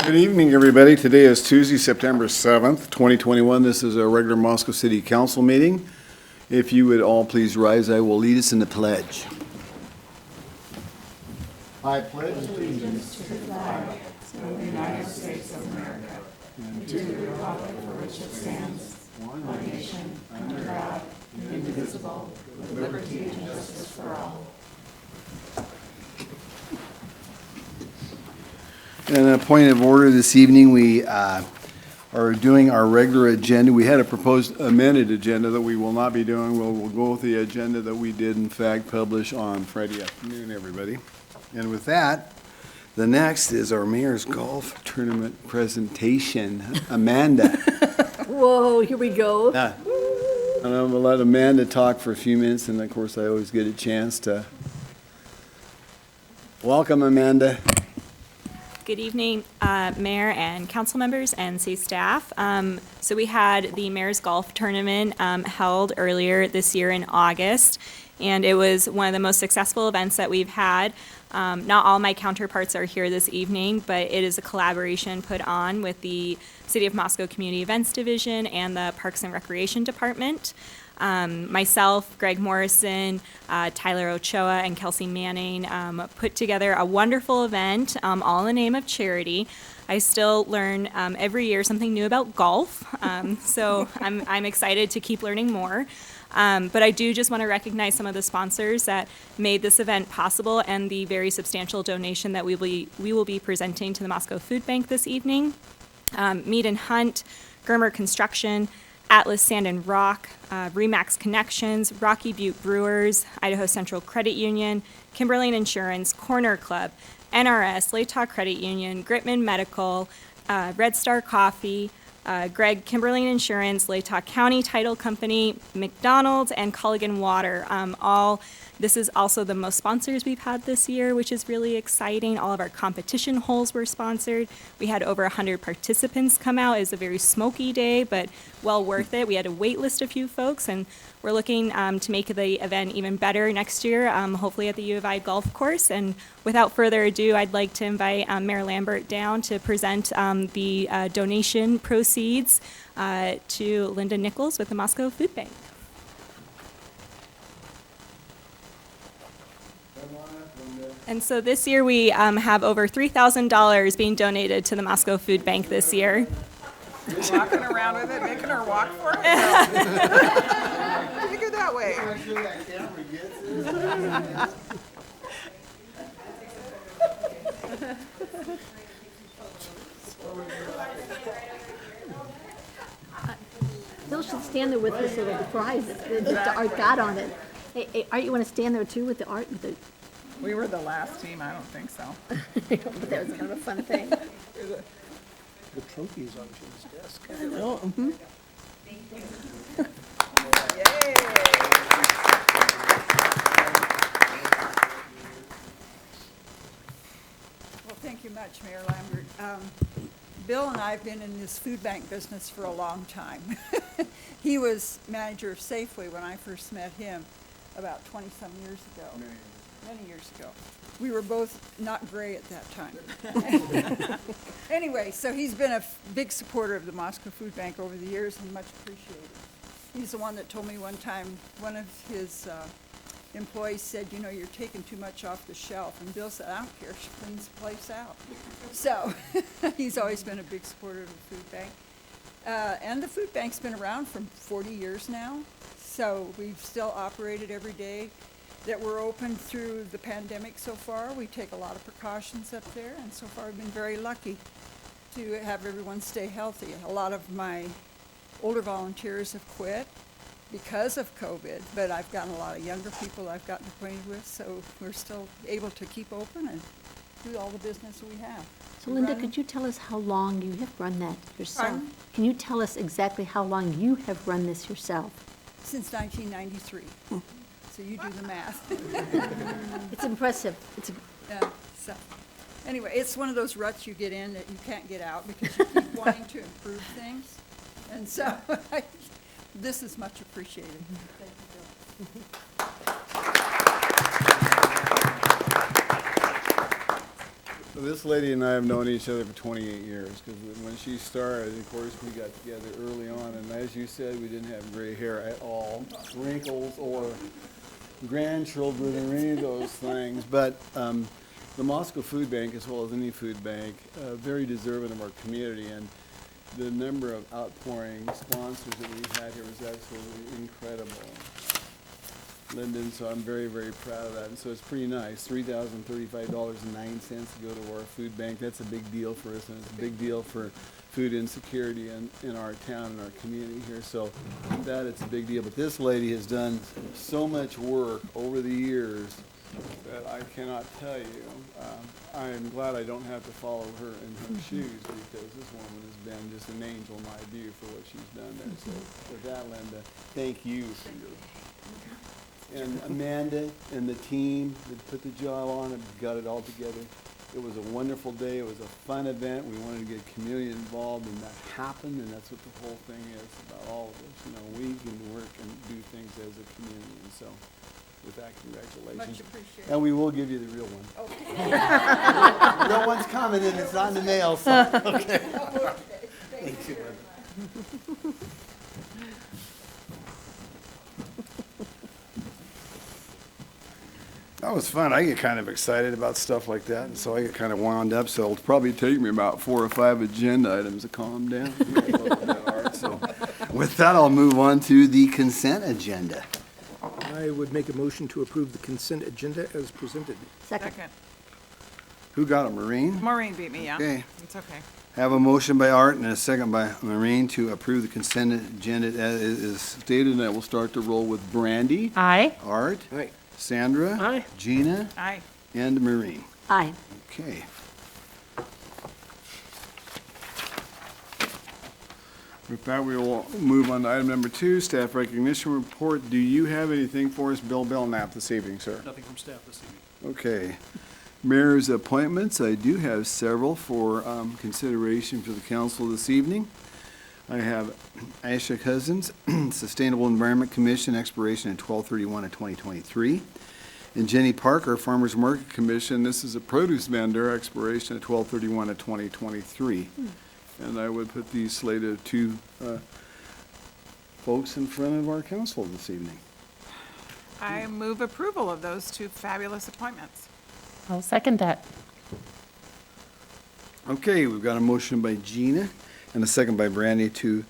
Good evening, everybody. Today is Tuesday, September 7th, 2021. This is our regular Moscow City Council meeting. If you would all please rise, I will lead us in the pledge. I pledge allegiance to the flag of the United States of America and to the republic for which it stands, one nation, under God, indivisible, with liberty and justice for all. And a point of order this evening, we are doing our regular agenda. We had a proposed amended agenda that we will not be doing. We'll go with the agenda that we did, in fact, publish on Friday afternoon, everybody. And with that, the next is our Mayor's Golf Tournament presentation. Amanda. Whoa, here we go. And I'm going to let Amanda talk for a few minutes, and of course, I always get a chance to welcome Amanda. Good evening, Mayor and council members and city staff. So we had the Mayor's Golf Tournament held earlier this year in August, and it was one of the most successful events that we've had. Not all my counterparts are here this evening, but it is a collaboration put on with the City of Moscow Community Events Division and the Parks and Recreation Department. Myself, Greg Morrison, Tyler Ochoa, and Kelsey Manning put together a wonderful event, all in the name of charity. I still learn every year something new about golf, so I'm excited to keep learning more. But I do just want to recognize some of the sponsors that made this event possible and the very substantial donation that we will be presenting to the Moscow Food Bank this evening. Mead and Hunt, Germer Construction, Atlas Sand and Rock, Remax Connections, Rocky Butte Brewers, Idaho Central Credit Union, Kimberlane Insurance, Corner Club, NRS, Latah Credit Union, Gritman Medical, Red Star Coffee, Greg Kimberlane Insurance, Latah County Title Company, McDonald's, and Culligan Water. This is also the most sponsors we've had this year, which is really exciting. All of our competition holes were sponsored. We had over 100 participants come out. It was a very smoky day, but well worth it. We had to wait list a few folks, and we're looking to make the event even better next year, hopefully at the U of I golf course. And without further ado, I'd like to invite Mayor Lambert down to present the donation proceeds to Linda Nichols with the Moscow Food Bank. And so this year we have over $3,000 being donated to the Moscow Food Bank this year. You're walking around with it, making her walk for it? Take it that way. Bill should stand there with us so that the prize, the art got on it. Hey, Art, you want to stand there too with the art? With the... We were the last team, I don't think so. But that was another fun thing. The trophy is on Jim's desk. Oh, mm-hmm. Yay! Well, thank you much, Mayor Lambert. Bill and I have been in this food bank business for a long time. He was manager of Safeway when I first met him about 20-some years ago. Many years ago. We were both not gray at that time. Anyway, so he's been a big supporter of the Moscow Food Bank over the years and much appreciated. He's the one that told me one time, one of his employees said, you know, you're taking too much off the shelf. And Bill said, I don't care, she cleans the place out. So he's always been a big supporter of the food bank. And the food bank's been around for 40 years now. So we've still operated every day that we're open through the pandemic so far. We take a lot of precautions up there, and so far we've been very lucky to have everyone stay healthy. A lot of my older volunteers have quit because of COVID, but I've gotten a lot of younger people I've gotten acquainted with, so we're still able to keep open and do all the business we have. So Linda, could you tell us how long you have run that yourself? Pardon? Can you tell us exactly how long you have run this yourself? Since 1993. So you do the math. It's impressive. Yeah, so, anyway, it's one of those ruts you get in that you can't get out because you keep wanting to improve things. And so this is much appreciated. Thank you, Bill. So this lady and I have known each other for 28 years, because when she started, of course, we got together early on, and as you said, we didn't have gray hair at all, wrinkles or grandchildren or any of those things. But the Moscow Food Bank, as well as any food bank, very deserving of our community, and the number of outpouring sponsors that we had here was absolutely incredible. Lyndon, so I'm very, very proud of that. And so it's pretty nice, $3,035.09 to go to our food bank. That's a big deal for us, and it's a big deal for food insecurity in our town and our community here. So that it's a big deal. But this lady has done so much work over the years that I cannot tell you. I am glad I don't have to follow her in her shoes, because this woman has been just an angel in my view for what she's done there. So with that, Linda, thank you for your... And Amanda and the team that put the job on and got it all together. It was a wonderful day. It was a fun event. We wanted to get community involved, and that happened, and that's what the whole thing is about, all of us. You know, we can work and do things as a community, and so with that, congratulations. Much appreciated. And we will give you the real one. Okay. The real one's coming, and it's not in the mail, so. Okay. Thank you. That was fun. I get kind of excited about stuff like that, and so I get kind of wound up, so it'll probably take me about 4 or 5 agenda items to calm down. So with that, I'll move on to the consent agenda. I would make a motion to approve the consent agenda as presented. Second. Who got it, Maureen? Maureen beat me, yeah. Okay. It's okay. Have a motion by Art and a second by Maureen to approve the consent agenda as is stated, and I will start the roll with Brandy, Aye. Art, Aye. Sandra, Aye. Gina, Aye. and Maureen. Aye. Okay. With that, we will move on to item number 2, staff recognition report. Do you have anything for us, Bill Belknap, this evening, sir? Nothing from staff this evening. Okay. Mayor's appointments, I do have several for consideration for the council this evening. I have Asha Cousins, Sustainable Environment Commission, expiration at 12/31 of 2023. And Jenny Parker, Farmers Market Commission, this is a produce vendor, expiration at 12/31 of 2023. And I would put these slated 2 folks in front of our council this evening. I move approval of those 2 fabulous appointments. I'll second that. Okay, we've got a motion by Gina and a second by Brandy to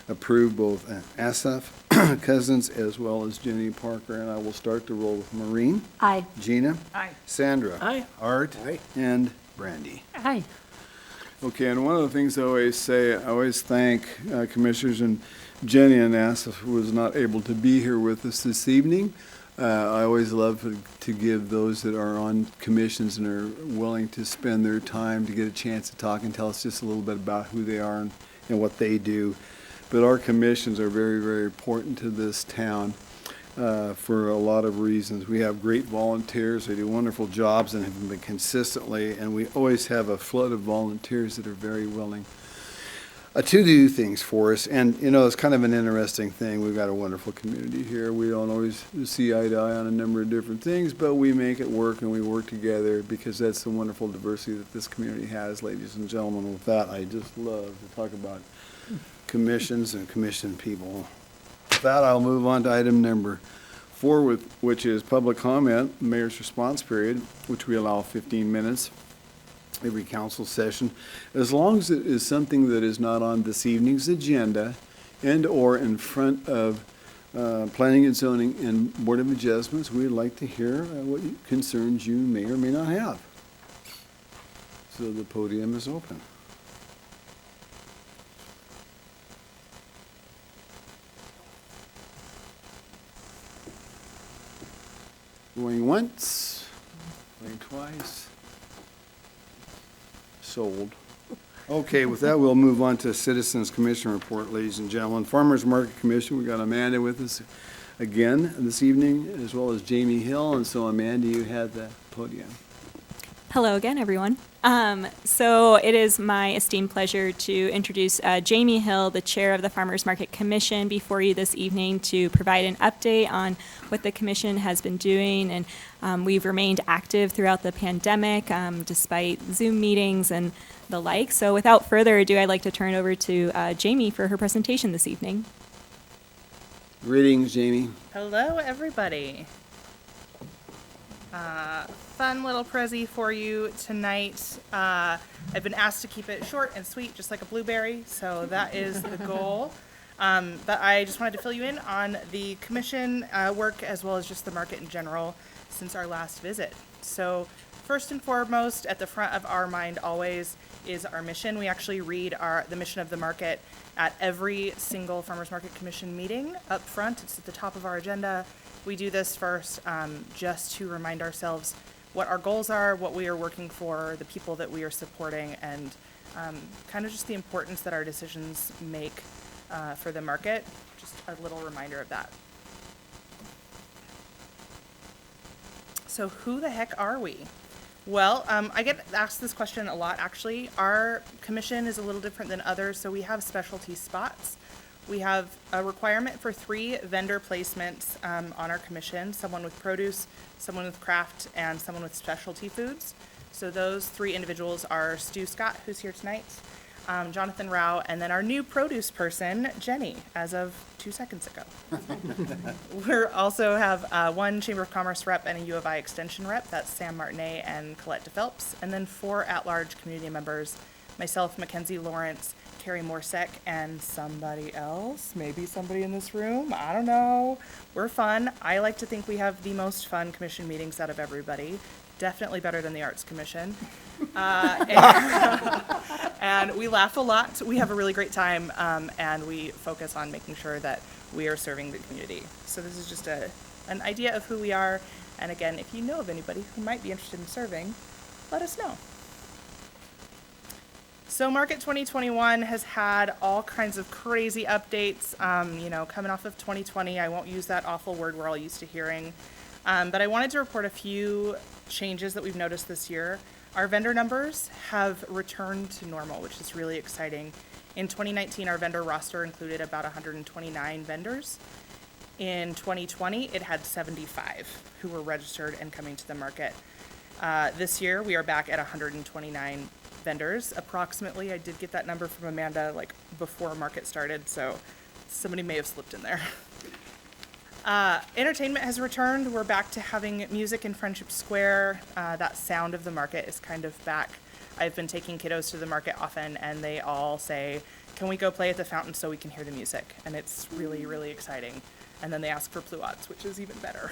approve both Asaf Cousins as well as Jenny Parker, and I will start the roll with Maureen, Aye. Gina, Aye. Sandra, Aye. Art, Aye. and Brandy. Aye. Okay, and one of the things I always say, I always thank commissioners, and Jenny and Asaf was not able to be here with us this evening. I always love to give those that are on commissions and are willing to spend their time to get a chance to talk and tell us just a little bit about who they are and what they do. But our commissions are very, very important to this town for a lot of reasons. We have great volunteers. They do wonderful jobs and have been consistently, and we always have a flood of volunteers that are very willing to do things for us. And, you know, it's kind of an interesting thing. We've got a wonderful community here. We don't always see eye to eye on a number of different things, but we make it work and we work together because that's the wonderful diversity that this community has, ladies and gentlemen. With that, I just love to talk about commissions and commission people. With that, I'll move on to item number 4, which is public comment, mayor's response period, which we allow 15 minutes. Every council session, as long as it is something that is not on this evening's agenda and or in front of planning and zoning and board of adjustments, we'd like to hear what concerns you may or may not have. So the podium is open. Going once, going twice. Sold. Okay, with that, we'll move on to Citizens Commission report, ladies and gentlemen. Farmers Market Commission, we got Amanda with us again this evening, as well as Jamie Hill. And so, Amanda, you had the podium. Hello again, everyone. So it is my esteemed pleasure to introduce Jamie Hill, the Chair of the Farmers Market Commission, before you this evening to provide an update on what the Commission has been doing. And we've remained active throughout the pandemic, despite Zoom meetings and the like. So without further ado, I'd like to turn it over to Jamie for her presentation this evening. Greetings, Jamie. Hello, everybody. Fun little prezi for you tonight. I've been asked to keep it short and sweet, just like a blueberry, so that is the goal. But I just wanted to fill you in on the commission work as well as just the market in general since our last visit. So first and foremost, at the front of our mind always is our mission. We actually read the mission of the market at every single Farmers Market Commission meeting up front. It's at the top of our agenda. We do this first just to remind ourselves what our goals are, what we are working for, the people that we are supporting, and kind of just the importance that our decisions make for the market. Just a little reminder of that. So who the heck are we? Well, I get asked this question a lot, actually. Our commission is a little different than others, so we have specialty spots. We have a requirement for 3 vendor placements on our commission, someone with produce, someone with craft, and someone with specialty foods. So those 3 individuals are Stu Scott, who's here tonight, Jonathan Rao, and then our new produce person, Jenny, as of 2 seconds ago. We also have 1 Chamber of Commerce rep and a U of I Extension rep. That's Sam Martinet and Colette DePhelps. And then 4 at-large community members, myself, Mackenzie Lawrence, Carrie Morsek, and somebody else, maybe somebody in this room, I don't know. We're fun. I like to think we have the most fun commission meetings out of everybody. Definitely better than the Arts Commission. And we laugh a lot. We have a really great time, and we focus on making sure that we are serving the community. So this is just an idea of who we are. And again, if you know of anybody who might be interested in serving, let us know. So Market 2021 has had all kinds of crazy updates, coming off of 2020. I won't use that awful word we're all used to hearing. But I wanted to report a few changes that we've noticed this year. Our vendor numbers have returned to normal, which is really exciting. In 2019, our vendor roster included about 129 vendors. In 2020, it had 75 who were registered and coming to the market. This year, we are back at 129 vendors, approximately. I did get that number from Amanda before market started, so somebody may have slipped in there. Entertainment has returned. We're back to having music in Friendship Square. That sound of the market is kind of back. I've been taking kiddos to the market often, and they all say, can we go play at the fountain so we can hear the music? And it's really, really exciting. And then they ask for pluots, which is even better.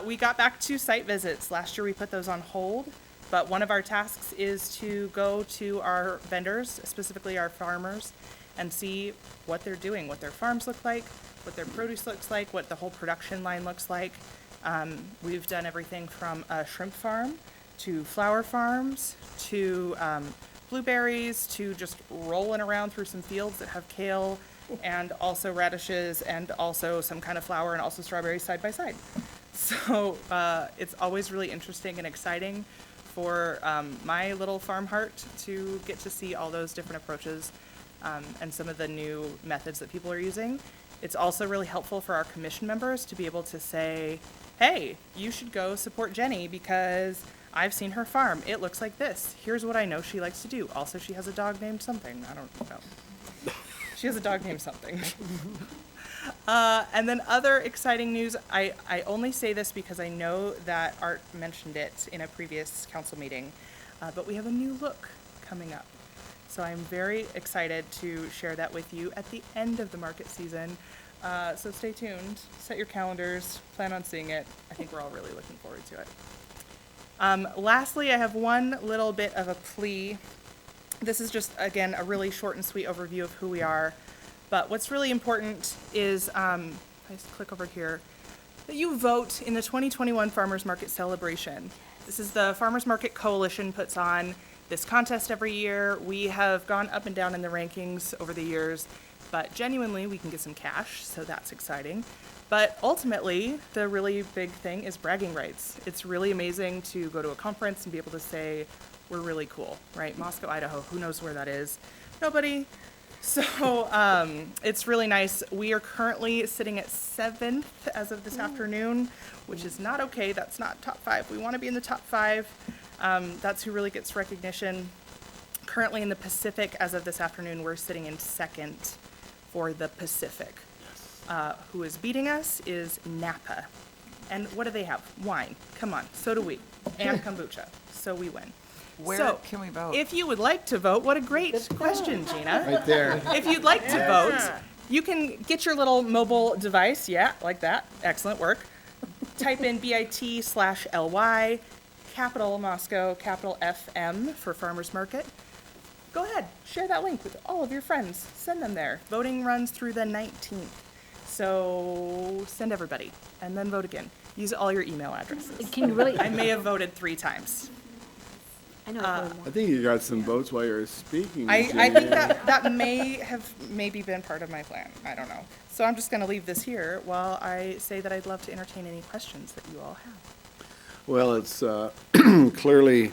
We got back to site visits. Last year we put those on hold, but one of our tasks is to go to our vendors, specifically our farmers, and see what they're doing, what their farms look like, what their produce looks like, what the whole production line looks like. We've done everything from a shrimp farm to flower farms to blueberries to just rolling around through some fields that have kale and also radishes and also some kind of flower and also strawberries side by side. So it's always really interesting and exciting for my little farm heart to get to see all those different approaches and some of the new methods that people are using. It's also really helpful for our commission members to be able to say, hey, you should go support Jenny because I've seen her farm. It looks like this. Here's what I know she likes to do. Also, she has a dog named something. I don't know. She has a dog named something. And then other exciting news, I only say this because I know that Art mentioned it in a previous council meeting, but we have a new look coming up. So I'm very excited to share that with you at the end of the market season. So stay tuned, set your calendars, plan on seeing it. I think we're all really looking forward to it. Lastly, I have one little bit of a plea. This is just, again, a really short and sweet overview of who we are. But what's really important is, I just click over here, that you vote in the 2021 Farmers Market Celebration. This is the Farmers Market Coalition puts on this contest every year. We have gone up and down in the rankings over the years, But genuinely, we can get some cash, so that's exciting. But ultimately, the really big thing is bragging rights. It's really amazing to go to a conference and be able to say, we're really cool, right? Moscow, Idaho, who knows where that is? Nobody. So it's really nice. We are currently sitting at 7th as of this afternoon, which is not okay. That's not top 5. We want to be in the top 5. That's who really gets recognition. Currently in the Pacific, as of this afternoon, we're sitting in 2nd for the Pacific. Who is beating us is Napa. And what do they have? Wine. Come on. So do we. And kombucha. So we win. Where So, can we vote? If you would like to vote, what a great question, Gina. Right there. If you'd like to vote, you can get your little mobile device, yeah, like that. Excellent work. Type in bit/ly, capital Moscow, capital FM for Farmers Market. Go ahead, share that link with all of your friends. Send them there. Voting runs through the 19th. So send everybody, and then vote again. Use all your email addresses. Can you really, I may have voted 3 times. I know, I voted I one. think you got some votes while you were speaking. I Jamie. think that may have maybe been part of my plan. I don't know. So I'm just going to leave this here while I say that I'd love to entertain any questions that you all have. Well, it's clearly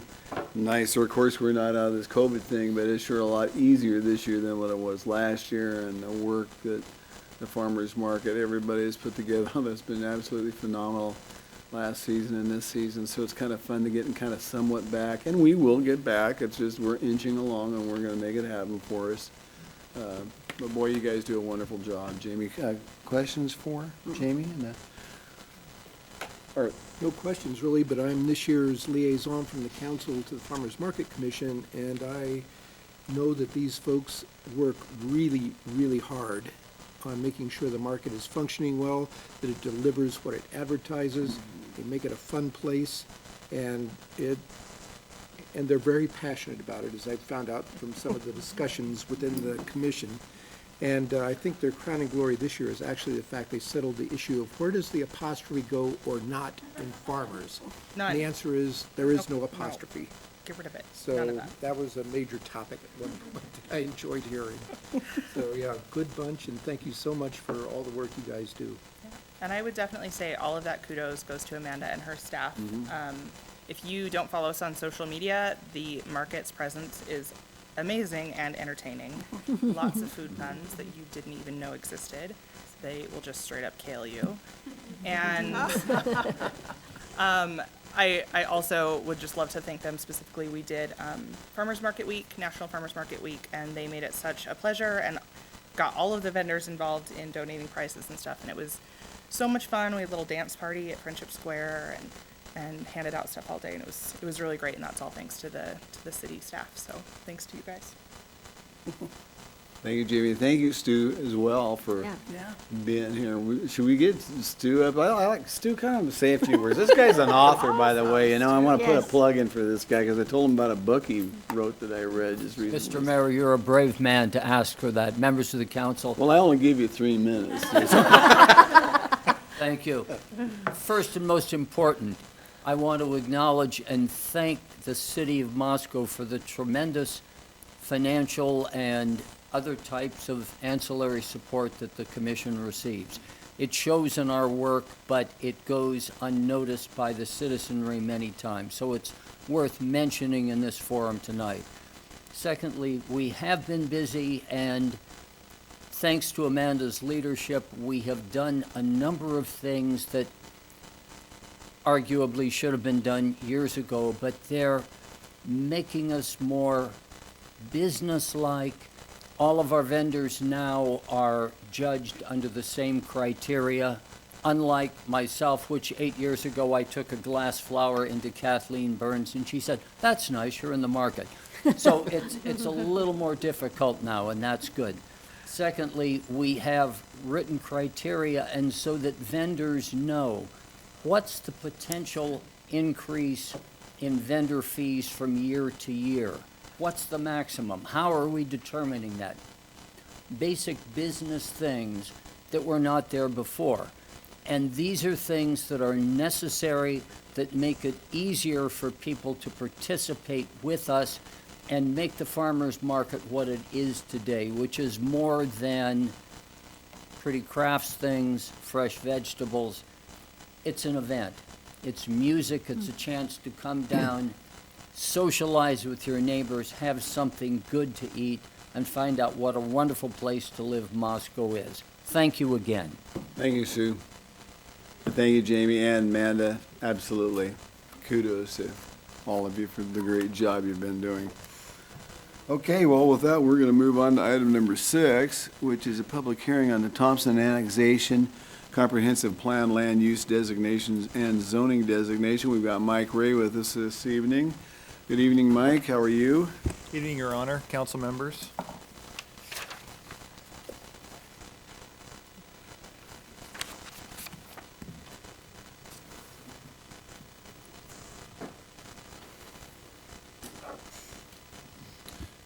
nicer. Of course, we're not out of this COVID thing, but it's sure a lot easier this year than what it was last year, and the work that the farmers market, everybody has put together that's been absolutely phenomenal last season and this season. So it's kind of fun to get kind of somewhat back, and we will get back. It's just we're inching along, and we're going to make it happen for us. But boy, you guys do a wonderful job, Jamie. Questions for Jamie? Or No questions really, but I'm this year's liaison from the council to the Farmers Market Commission, and I know that these folks work really, really hard on making sure the market is functioning well, that it delivers what it advertises, they make it a fun place, and they're very passionate about it, as I found out from some of the discussions within the commission. And I think their crowning glory this year is actually the fact they settled the issue of where does the apostrophe go or not in farmers? None. And the answer is, there is no Nope. apostrophe. Get rid of it. None So of that. that was a major topic at one point that I enjoyed hearing. So, yeah, good bunch, and thank you so much for all the work you guys do. And I would definitely say all of that kudos goes to Amanda and her staff. If you don't follow us on social media, the market's presence is amazing and entertaining. Lots of food puns that you didn't even know existed. They will just straight up kale you. And I also would just love to thank them specifically. We did Farmers Market Week, National Farmers Market Week, and they made it such a pleasure and got all of the vendors involved in donating prices and stuff. And it was so much fun. We had a little dance party at Friendship Square and handed out stuff all day, and it was really great. And that's all thanks to the city staff. So thanks to you guys. thank you, Jamie. Thank you, Stu, as well for Yeah. being here. Should we get Stu up? I like Stu. Kind of say a few words. This guy's an author, by the way. You know, I want to put a Yes. plug in for this guy because I told him about a book he wrote that I read just recently. Mr. Mayor, you're a brave man to ask for that. Members of the council, Well, I only gave you 3 minutes. thank you. First and most important, I want to acknowledge and thank the city of Moscow for the tremendous financial and other types of ancillary support that the commission receives. It shows in our work, but it goes unnoticed by the citizenry many times. So it's worth mentioning in this forum tonight. Secondly, we have been busy, and thanks to Amanda's leadership, we have done a number of things that arguably should have been done years ago, but they're making us more business-like. All of our vendors now are judged under the same criteria, unlike myself, which 8 years ago I took a glass flower into Kathleen Burns, and she said, "That's nice, you're in the market." So it's a little more difficult now, and that's good. Secondly, we have written criteria, and so that vendors know what's the potential increase in vendor fees from year to year. What's the maximum? How are we determining that? Basic business things that were not there before. And these are things that are necessary, that make it easier for people to participate with us and make the farmer's market what it is today, which is more than pretty crafts things, fresh vegetables. It's an event. It's music. It's a chance to come down, socialize with your neighbors, have something good to eat, and find out what a wonderful place to live Moscow is. Thank you again. Thank you, Sue. Thank you, Jamie and Amanda. Absolutely. Kudos to all of you for the great job you've been doing. Okay, well, with that, we're going to move on to item number 6, which is a public hearing on the Thompson annexation, comprehensive plan, land use designations, and zoning designation. We've got Mike Ray with us this evening. Good evening, Mike. How are you? Evening, Your Honor, council members.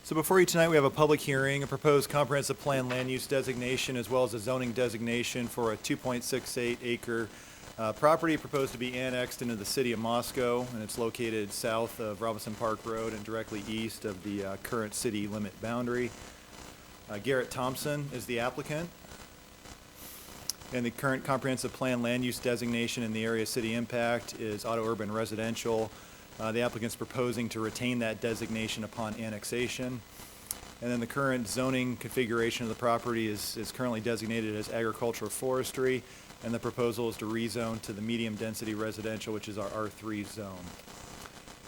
So before you tonight, we have a public hearing, a proposed comprehensive plan land use designation, as well as a zoning designation for a 2.68 acre property proposed to be annexed into the city of Moscow, and it's located south of Robinson Park Road and directly east of the current city limit boundary. Garrett Thompson is the applicant, and the current comprehensive plan land use designation in the area city impact is auto urban residential. The applicant's proposing to retain that designation upon annexation. And then the current zoning configuration of the property is currently designated as agricultural forestry, and the proposal is to rezone to the medium density residential, which is our R3 zone.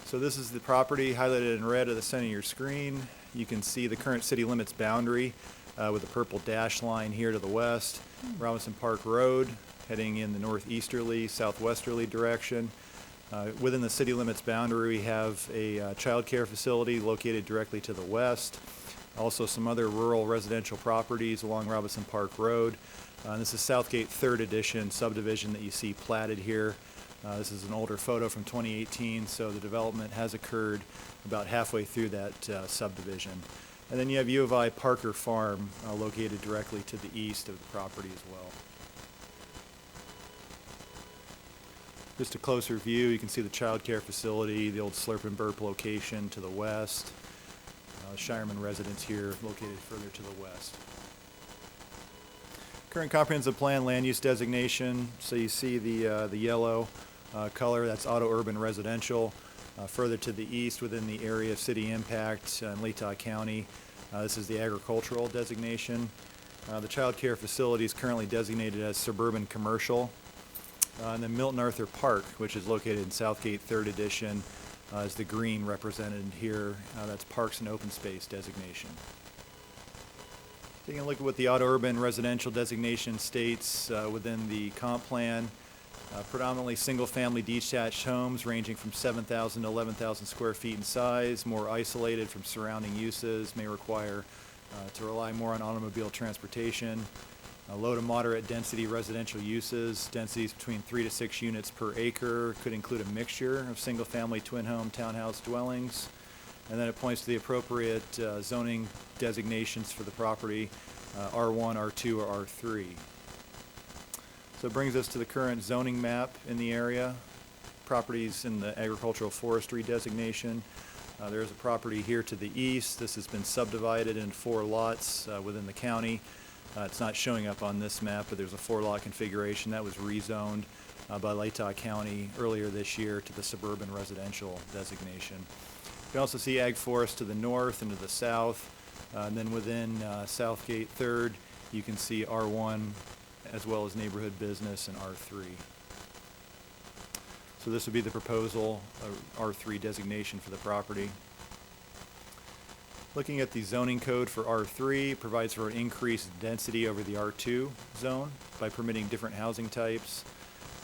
So this is the property highlighted in red at the center of your screen. You can see the current city limits boundary with a purple dash line here to the west, Robinson Park Road heading in the northeasterly, southwesterly direction. Within the city limits boundary, we have a child care facility located directly to the west. Also some other rural residential properties along Robinson Park Road. This is Southgate 3rd Edition subdivision that you see platted here. This is an older photo from 2018, so the development has occurred about halfway through that subdivision. And then you have U of I Parker Farm located directly to the east of the property as well. Just a closer view, you can see the child care facility, the old Slurp and Burp location to the west. Shireman residence here located further to the west. Current comprehensive plan land use designation, so you see the yellow color, that's auto urban residential. Further to the east within the area of city impact in Latah County, this is the agricultural designation. The child care facility is currently designated as suburban commercial. And then Milton Arthur Park, which is located in Southgate 3rd Edition, is the green represented here. That's Parks and Open Space designation. Taking a look at what the auto urban residential designation states within the comp plan. Predominantly single-family detached homes ranging from 7,000 to 11,000 square feet in size, more isolated from surrounding uses, may require to rely more on automobile transportation. Low to moderate density residential uses, densities between 3 to 6 units per acre, could include a mixture of single-family twin home townhouse dwellings. And then it points to the appropriate zoning designations for the property, R1, R2, or R3. So it brings us to the current zoning map in the area. Properties in the agricultural forestry designation. There's a property here to the east. This has been subdivided in 4 lots within the county. It's not showing up on this map, but there's a 4-lot configuration that was rezoned by Latah County earlier this year to the suburban residential designation. You can also see ag forest to the north and to the south. And then within Southgate 3rd, you can see R1 as well as neighborhood business and R3. So this would be the proposal, R3 designation for the property. Looking at the zoning code for R3, provides for an increased density over the R2 zone by permitting different housing types.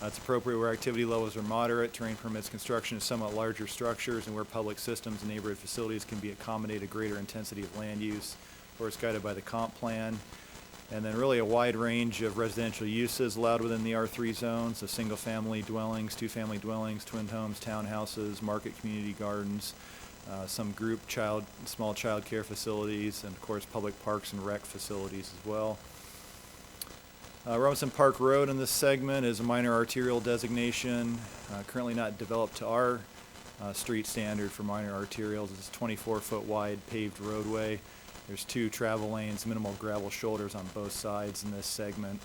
It's appropriate where activity levels are moderate, terrain permits construction of somewhat larger structures, and where public systems and neighborhood facilities can be accommodate a greater intensity of land use, or is guided by the comp plan. And then really a wide range of residential uses allowed within the R3 zone, so single-family dwellings, two-family dwellings, twin homes, townhouses, market community gardens, some group small child care facilities, and of course public parks and rec facilities as well. Robinson Park Road in this segment is a minor arterial designation, currently not developed to our street standard for minor arterials. It's a 24-foot wide paved roadway. There's 2 travel lanes, minimal gravel shoulders on both sides in this segment.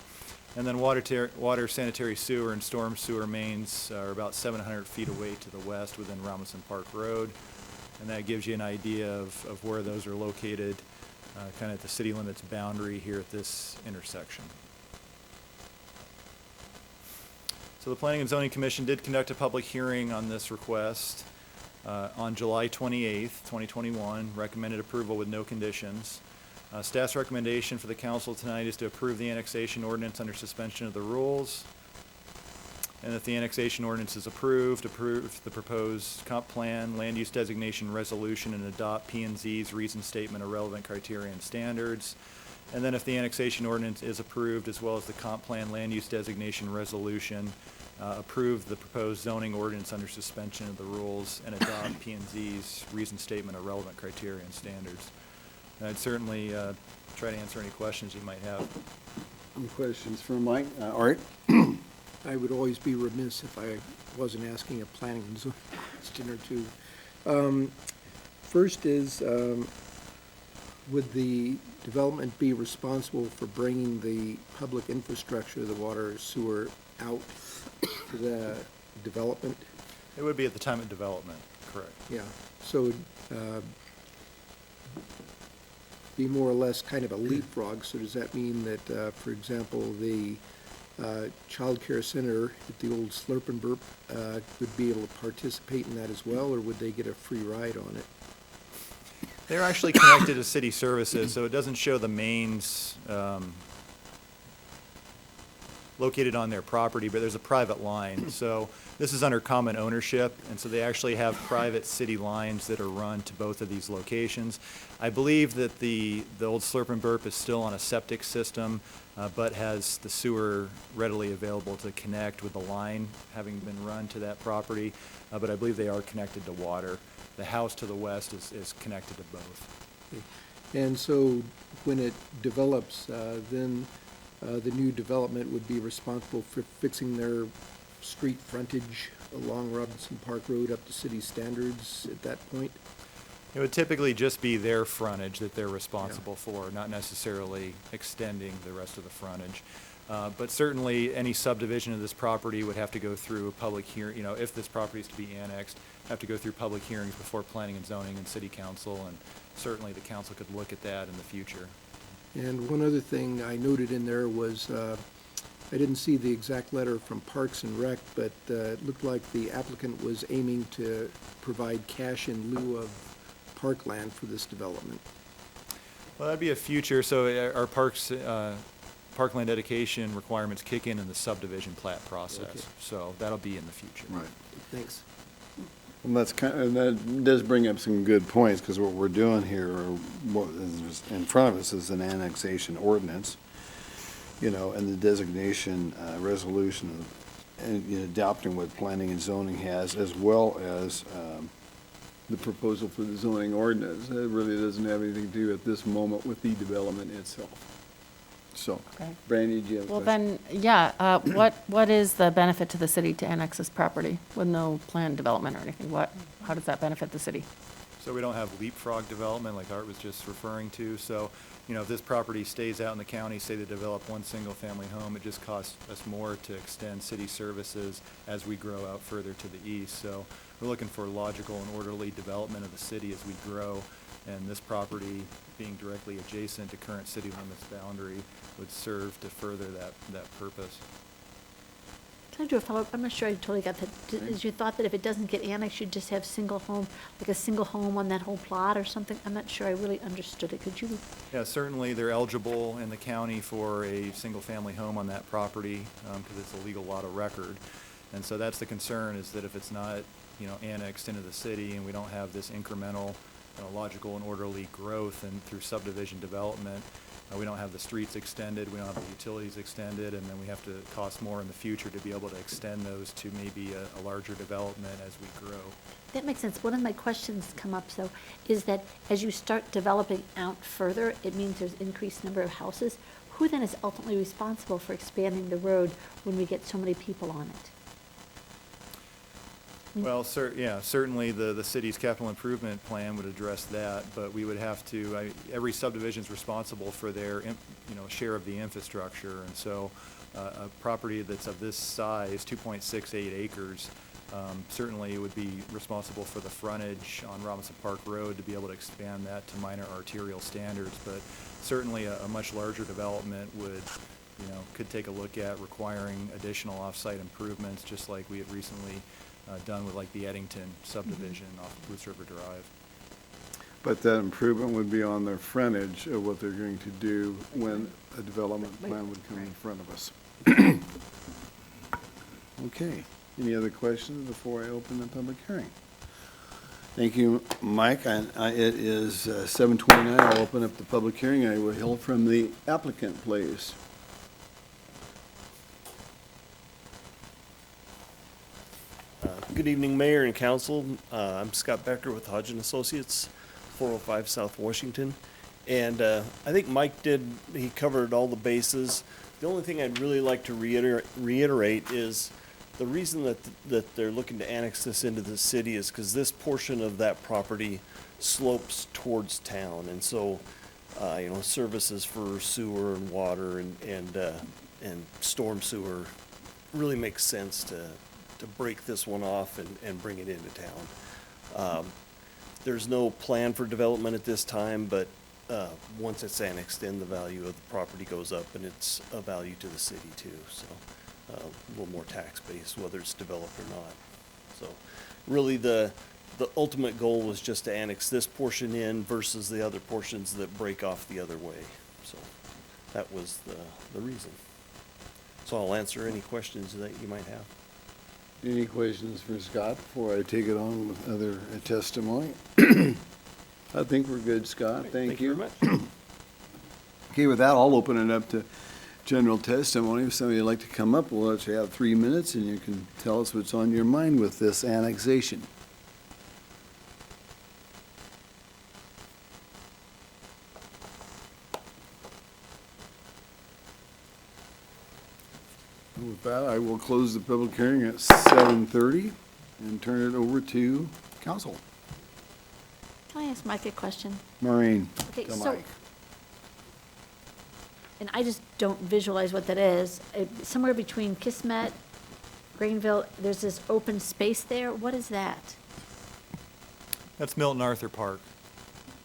And then water, sanitary sewer, and storm sewer mains are about 700 feet away to the west within Robinson Park Road. And that gives you an idea of where those are located, kind of at the city limits boundary here at this intersection. So the Planning and Zoning Commission did conduct a public hearing on this request on July 28th, 2021, recommended approval with no conditions. Staff's recommendation for the council tonight is to approve the annexation ordinance under suspension of the rules. And if the annexation ordinance is approved, approve the proposed comp plan, land use designation resolution, and adopt P&Z's reason statement of relevant criteria and standards. And then if the annexation ordinance is approved, as well as the comp plan, land use designation resolution, approve the proposed zoning ordinance under suspension of the rules, and adopt P&Z's reason statement of relevant criteria and standards. And I'd certainly try to answer any questions you might have. Any questions for Mike? Art? I would always be remiss if I wasn't asking a planning and zoning question or two. First is, would the development be responsible for bringing the public infrastructure, the water, sewer, out to the development? It would be at the time of development, correct. Yeah, so be more or less kind of a leapfrog. So does that mean that, for example, the child care center at the old Slurp and Burp would be able to participate in that as well, or would they get a free ride on it? They're actually connected to city services, so it doesn't show the mains located on their property, but there's a private line. So this is under common ownership, and so they actually have private city lines that are run to both of these locations. I believe that the old Slurp and Burp is still on a septic system, but has the sewer readily available to connect with the line having been run to that property, but I believe they are connected to water. The house to the west is connected to both. And so when it develops, then the new development would be responsible for fixing their street frontage along Robinson Park Road up to city standards at that point? It would typically just be their frontage that they're responsible for, not necessarily extending the rest of the frontage. But certainly, any subdivision of this property would have to go through a public hearing, if this property is to be annexed, have to go through public hearings before planning and zoning and city council, and certainly the council could look at that in the future. And one other thing I noted in there was, I didn't see the exact letter from Parks and Rec, but it looked like the applicant was aiming to provide cash in lieu of parkland for this development. Well, that'd be a future, so our parkland dedication requirements kick in the subdivision plat process. Okay. So that'll be in the future. Right. Thanks. Well, that does bring up some good points, because what we're doing here, or what is in front of us, is an annexation ordinance, and the designation resolution, and adopting what planning and zoning has, as well as the proposal for the zoning ordinance. It really doesn't have anything to do at this moment with the development itself. So, Okay. Brandy, do you have a Well, question? then, yeah, what is the benefit to the city to annex this property with no planned development or anything? How does that benefit the city? So we don't have leapfrog development like Art was just referring to. So, if this property stays out in the county, say they develop one single-family home, it just costs us more to extend city services as we grow out further to the east. So we're looking for logical and orderly development of the city as we grow, and this property being directly adjacent to current city limits boundary would serve to further that purpose. Can I do a follow-up? I'm not sure I totally got that. Is your thought that if it doesn't get annexed, you'd just have single home, like a single home on that whole plot or something? I'm not sure I really understood it. Could you? Yeah, certainly they're eligible in the county for a single-family home on that property because it's a legal lot of record. And so that's the concern, is that if it's not, annexed into the city and we don't have this incremental, logical and orderly growth and through subdivision development, we don't have the streets extended, we don't have the utilities extended, and then we have to cost more in the future to be able to extend those to maybe a larger development as we grow. That makes sense. One of my questions come up, so, is that as you start developing out further, it means there's increased number of houses. Who then is ultimately responsible for expanding the road when we get so many people on it? Well, certainly the city's capital improvement plan would address that, but we would have to, every subdivision's responsible for their, share of the infrastructure. And so a property that's of this size, 2.68 acres, certainly would be responsible for the frontage on Robinson Park Road to be able to expand that to minor arterial standards. But certainly a much larger development would, could take a look at requiring additional off-site improvements, just like we had recently done with like the Eddington subdivision off of Bruce River Drive. But that improvement would be on their frontage of what they're going to do when a development plan would come in front of us. Okay, any other questions before I open the public hearing? Thank you, Mike. It is 7:29. I'll open up the public hearing. I will hear from the applicant, please. Good evening, Mayor and Council. I'm Scott Becker with Hodge & Associates, 405 South Washington. And I think Mike he covered all the bases. The only thing I'd really like to reiterate is the reason that they're looking to annex this into the city is because this portion of that property slopes towards town. And so, services for sewer and water and storm sewer really makes sense to break this one off and bring it into town. There's no plan for development at this time, but once it's annexed in, the value of the property goes up and it's a value to the city too. So a little more tax base, whether it's developed or not. So really the ultimate goal was just to annex this portion in versus the other portions that break off the other way. So that was the reason. So I'll answer any questions that you might have. Any questions for Scott before I take it on with other testimony? I think we're good, Scott. Thank you. Thank you very much. Okay, with that, I'll open it up to general testimony. If somebody would like to come up, we'll let you have 3 minutes and you can tell us what's on your mind with this annexation. With that, I will close the public hearing at 7:30 and turn it over to council. Can I ask Mike a question? Maureen, Okay, to so, Mike. and I just don't visualize what that is. Somewhere between Kismet, Greenville, there's this open space there. What is that? That's Milton Arthur Park.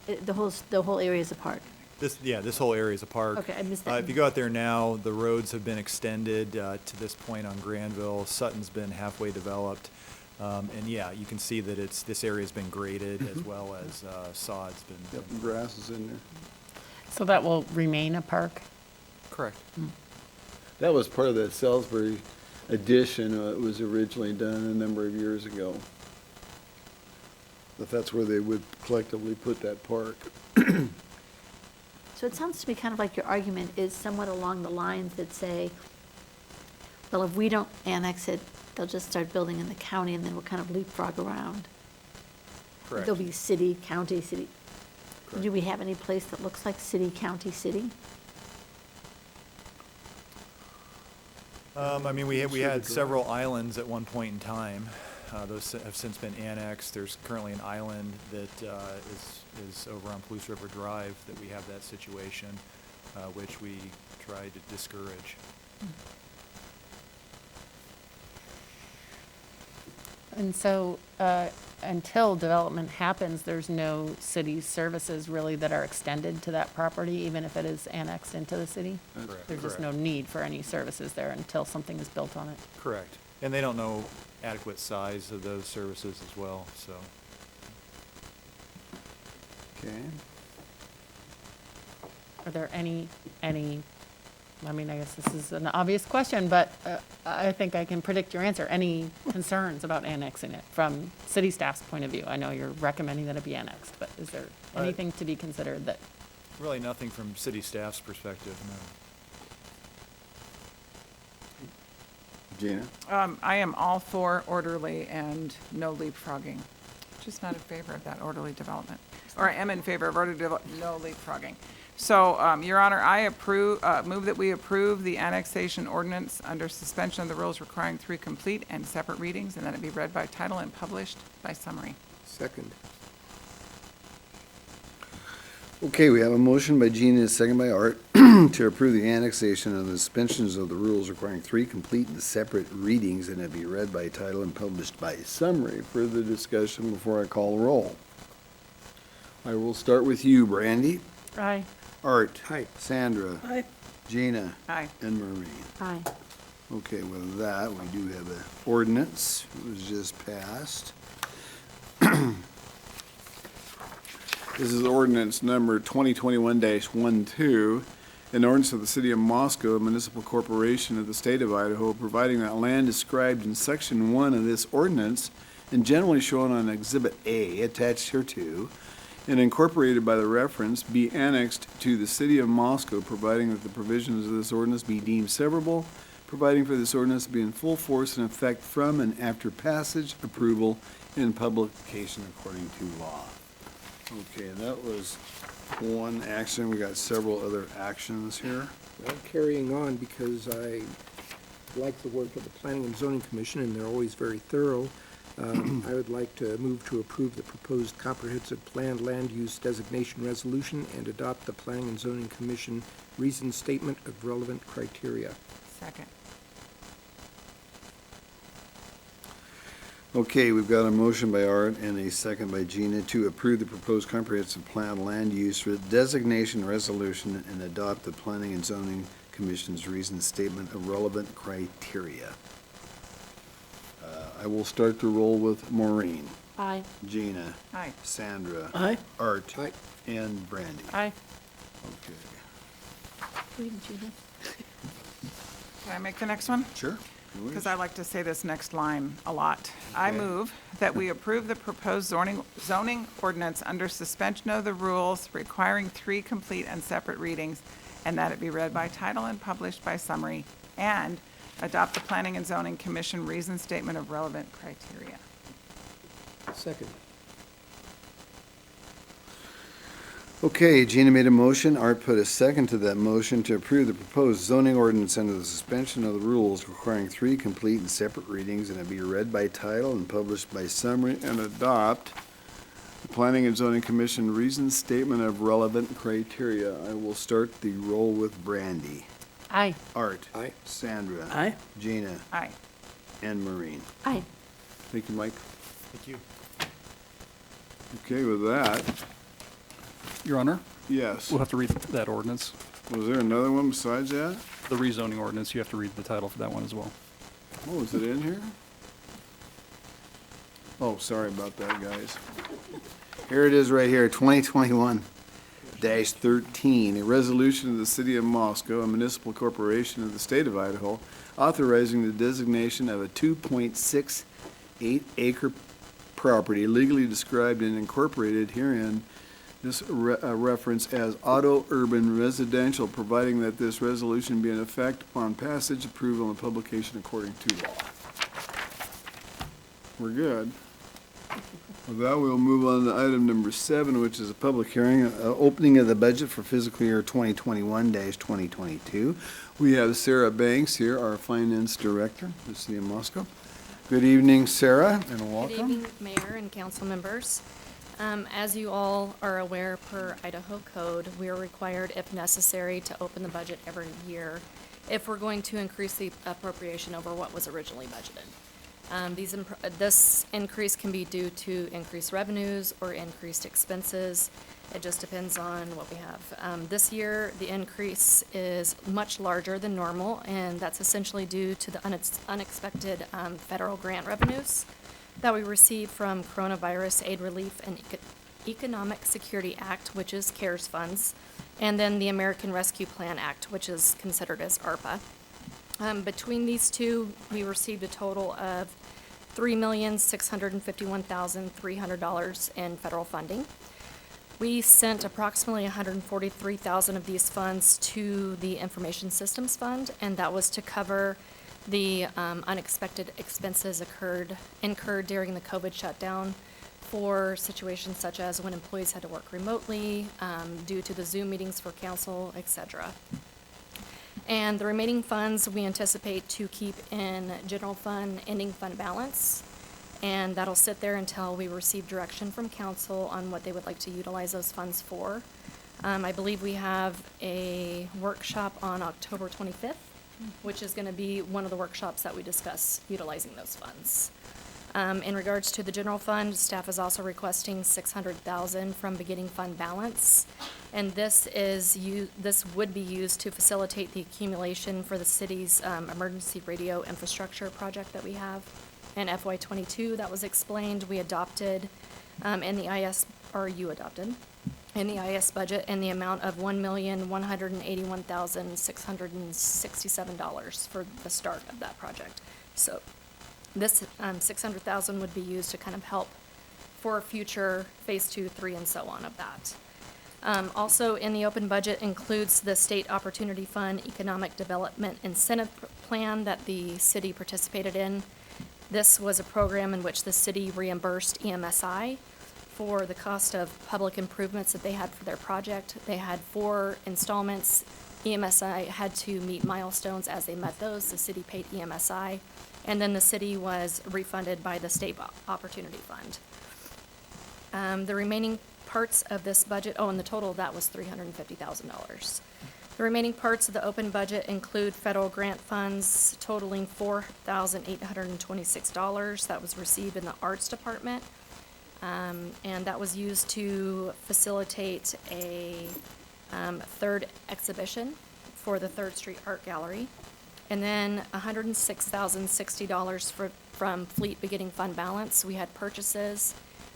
The whole area is a park. This whole area is a park. Okay, I missed that. If you go out there now, the roads have been extended to this point on Granville. Sutton's been halfway developed. And yeah, you can see that this area's been graded as well as sod's been. Yep, and grass is in there. So that will remain a park? Correct. That was part of the Salisbury addition. It was originally done a number of years ago. But that's where they would collectively put that park. So it sounds to me kind of like your argument is somewhat along the lines that say, well, if we don't annex it, they'll just start building in the county and then we'll kind of leapfrog around. Correct. There'll be city, county, city. Correct. Do we have any place that looks like city, county, city? We had several islands at one point in time. Those have since been annexed. There's currently an island that is over on Bruce River Drive that we have that situation, which we try to discourage. And so, until development happens, there's no city services really that are extended to that property, even if it is annexed into the city? Correct. There's just no need for any services there until something is built on it? Correct. And they don't know adequate size of those services as well, so. Okay. Are there any, I guess this is an obvious question, but I think I can predict your answer. Any concerns about annexing it from city staff's point of view? I know you're recommending that it be annexed, but is there anything to be considered that? Really nothing from city staff's perspective, no. Gina? I am all for orderly and no leapfrogging. Just not in favor of that orderly development. Or I am in favor of no leapfrogging. So, Your Honor, I move that we approve the annexation ordinance under suspension of the rules requiring 3 complete and separate readings, and that it be read by title and published by summary. Second. Okay, we have a motion by Gina and a second by Art to approve the annexation of the suspensions of the rules requiring 3 complete and separate readings and it be read by title and published by summary. Further discussion before I call the roll. I will start with you, Brandy. Aye. Art. Aye. Sandra. Aye. Gina. Aye. And Maureen. Aye. Okay, with that, we do have an ordinance. It was just passed. This is ordinance number 2021-12, an ordinance of the City of Moscow, a municipal corporation of the state of Idaho, providing that land described in section 1 of this ordinance and generally shown on Exhibit A attached hereto and incorporated by the reference be annexed to the City of Moscow, providing that the provisions of this ordinance be deemed severable, providing for this ordinance to be in full force and effect from and after passage, approval, and publication according to law. Okay, that was one action. We got several other actions here. Well, carrying on, because I like the work of the Planning and Zoning Commission, and they're always very thorough, I would like to move to approve the proposed comprehensive planned land use designation resolution and adopt the Planning and Zoning Commission reasoned statement of relevant criteria. Second. Okay, we've got a motion by Art and a second by Gina to approve the proposed comprehensive plan land use for designation resolution and adopt the Planning and Zoning Commission's reasoned statement of relevant criteria. I will start the roll with Maureen, Aye. Gina, Aye. Sandra. Aye. Art. Aye. And Brandy. Aye. Okay. Read, Gina. Can I make the next one? Sure. You wish. Because I like to say this next line a lot. I Okay. move that we approve the proposed zoning ordinance under suspension of the rules requiring 3 complete and separate readings, and that it be read by title and published by summary, and adopt the Planning and Zoning Commission reasoned statement of relevant criteria. Second. Okay, Gina made a motion, Art put a second to that motion to approve the proposed zoning ordinance under the suspension of the rules requiring 3 complete and separate readings and it be read by title and published by summary and adopt the Planning and Zoning Commission reasoned statement of relevant criteria. I will start the roll with Brandy. Aye. Art. Aye. Sandra. Aye. Gina. Aye. And Maureen. Aye. Thank you, Mike. Thank you. Okay, with that, Your Honor, yes. we'll have to read that ordinance. Was there another one besides that? The rezoning ordinance, you have to read the title for that one as well. Oh, is it in here? Oh, sorry about that, guys. Here it is right here, 2021-13, a resolution of the City of Moscow, a municipal corporation of the state of Idaho, authorizing the designation of a 2.68 acre property legally described and incorporated herein this reference as auto urban residential, providing that this resolution be in effect upon passage, approval, and publication according to law. We're good. With that, we'll move on to item number 7, which is a public hearing, opening of the budget for fiscal year 2021-2022. We have Sarah Banks here, our finance director, the City of Moscow. Good evening, Sarah, and welcome. Good evening, Mayor and council members. As you all are aware, per Idaho code, we are required, if necessary, to open the budget every year if we're going to increase the appropriation over what was originally budgeted. This increase can be due to increased revenues or increased expenses. It just depends on what we have. This year, the increase is much larger than normal, and that's essentially due to the unexpected federal grant revenues that we received from Coronavirus Aid Relief and Economic Security Act, which is CARES funds, and then the American Rescue Plan Act, which is considered as ARPA. Between these two, we received a total of $3,651,300 in federal funding. We sent approximately $143,000 of these funds to the Information Systems Fund, and that was to cover the unexpected expenses incurred during the COVID shutdown for situations such as when employees had to work remotely, due to the Zoom meetings for council, et cetera. And the remaining funds, we anticipate to keep in general fund ending fund balance. And that'll sit there until we receive direction from council on what they would like to utilize those funds for. I believe we have a workshop on October 25th, which is going to be one of the workshops that we discuss utilizing those funds. In regards to the general fund, staff is also requesting $600,000 from beginning fund balance. And this would be used to facilitate the accumulation for the city's emergency radio infrastructure project that we have. In FY22, that was explained, we adopted in the IS, or you adopted, in the IS budget in the amount of $1,181,667 for the start of that project. So this $600,000 would be used to kind of help for future phase 2, 3, and so on of that. Also in the open budget includes the State Opportunity Fund Economic Development Incentive Plan that the city participated in. This was a program in which the city reimbursed EMSI for the cost of public improvements that they had for their project. They had 4 installments. EMSI had to meet milestones. As they met those, the city paid EMSI, and then the city was refunded by the State Opportunity Fund. The remaining parts of this budget, and the total of that was $350,000. The remaining parts of the open budget include federal grant funds totaling $4,826 that was received in the Arts Department. And that was used to facilitate a third exhibition for the 3rd Street Art Gallery. And then $106,060 from Fleet Beginning Fund Balance. We had purchases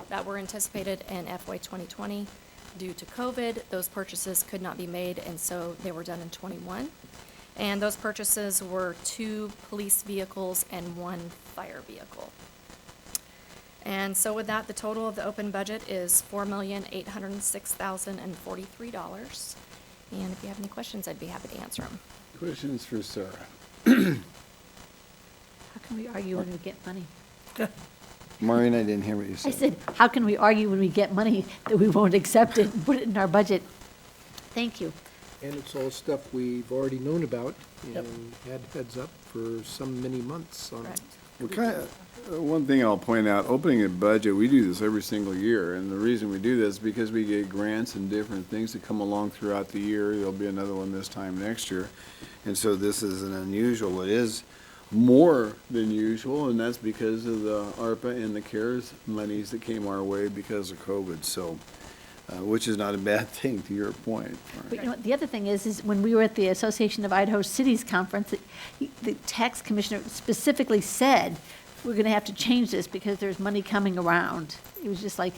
that were anticipated in FY 2020. Due to COVID, those purchases could not be made, and so they were done in 21. And those purchases were 2 police vehicles and 1 fire vehicle. And so with that, the total of the open budget is $4,806,043. And if you have any questions, I'd be happy to answer them. Questions for Sarah? How can we argue when we get money? Maureen, I didn't hear what you I said. said, how can we argue when we get money that we won't accept it and put it in our budget? Thank you. And it's all stuff we've already known about and had heads up for some many months on. Correct. One thing I'll point out, opening a budget, we do this every single year, and the reason we do this is because we get grants and different things that come along throughout the year. There'll be another one this time next year. And so this is an unusual, it is more than usual, and that's because of the ARPA and the CARES monies that came our way because of COVID, so, which is not a bad thing, to your point. But you know what, the other thing is when we were at the Association of Idaho Cities Conference, the tax commissioner specifically said, we're going to have to change this because there's money coming around. It was just like,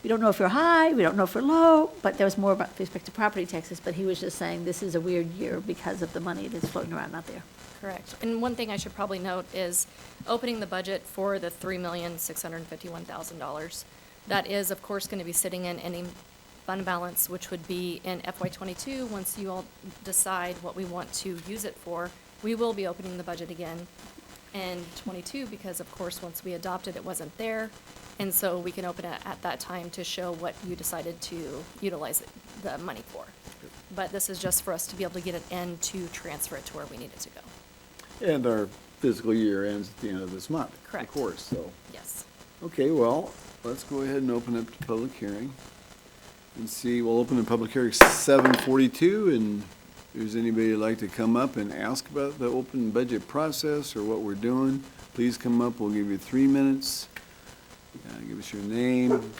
we don't know if you're high, we don't know if we're low, but there was more about with respect to property taxes, but he was just saying this is a weird year because of the money that's floating around out there. Correct. And one thing I should probably note is opening the budget for the $3,651,000. That is, of course, going to be sitting in ending fund balance, which would be in FY 22. Once you all decide what we want to use it for, we will be opening the budget again in 22 because, of course, once we adopted, it wasn't there. And so we can open it at that time to show what you decided to utilize the money for. But this is just for us to be able to get it in to transfer it to where we need it to go. And our fiscal year ends at the end of this month. Correct. Of course, so. Yes. Okay, well, let's go ahead and open up the public hearing. And see, we'll open the public hearing 7:42, and if there's anybody who'd like to come up and ask about the open budget process or what we're doing, please come up. We'll give you 3 minutes. Give us your name, and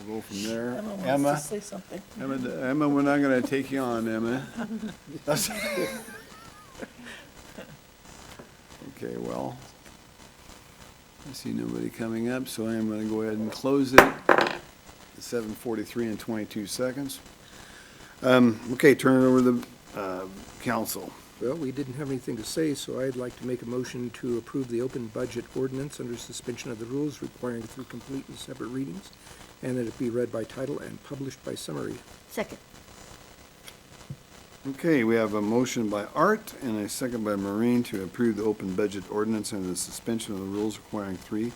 we'll go from there. Emma wants to say something. Emma, we're not gonna take you on, Emma. Okay, well, I see nobody coming up, so I am gonna go ahead and close it at 7:43 and 22 seconds. Okay, turn it over to the council. Well, we didn't have anything to say, so I'd like to make a motion to approve the open budget ordinance under suspension of the rules requiring 3 complete and separate readings, and that it be read by title and published by summary. Second. Okay, we have a motion by Art and a second by Maureen to approve the open budget ordinance under the suspension of the rules requiring 3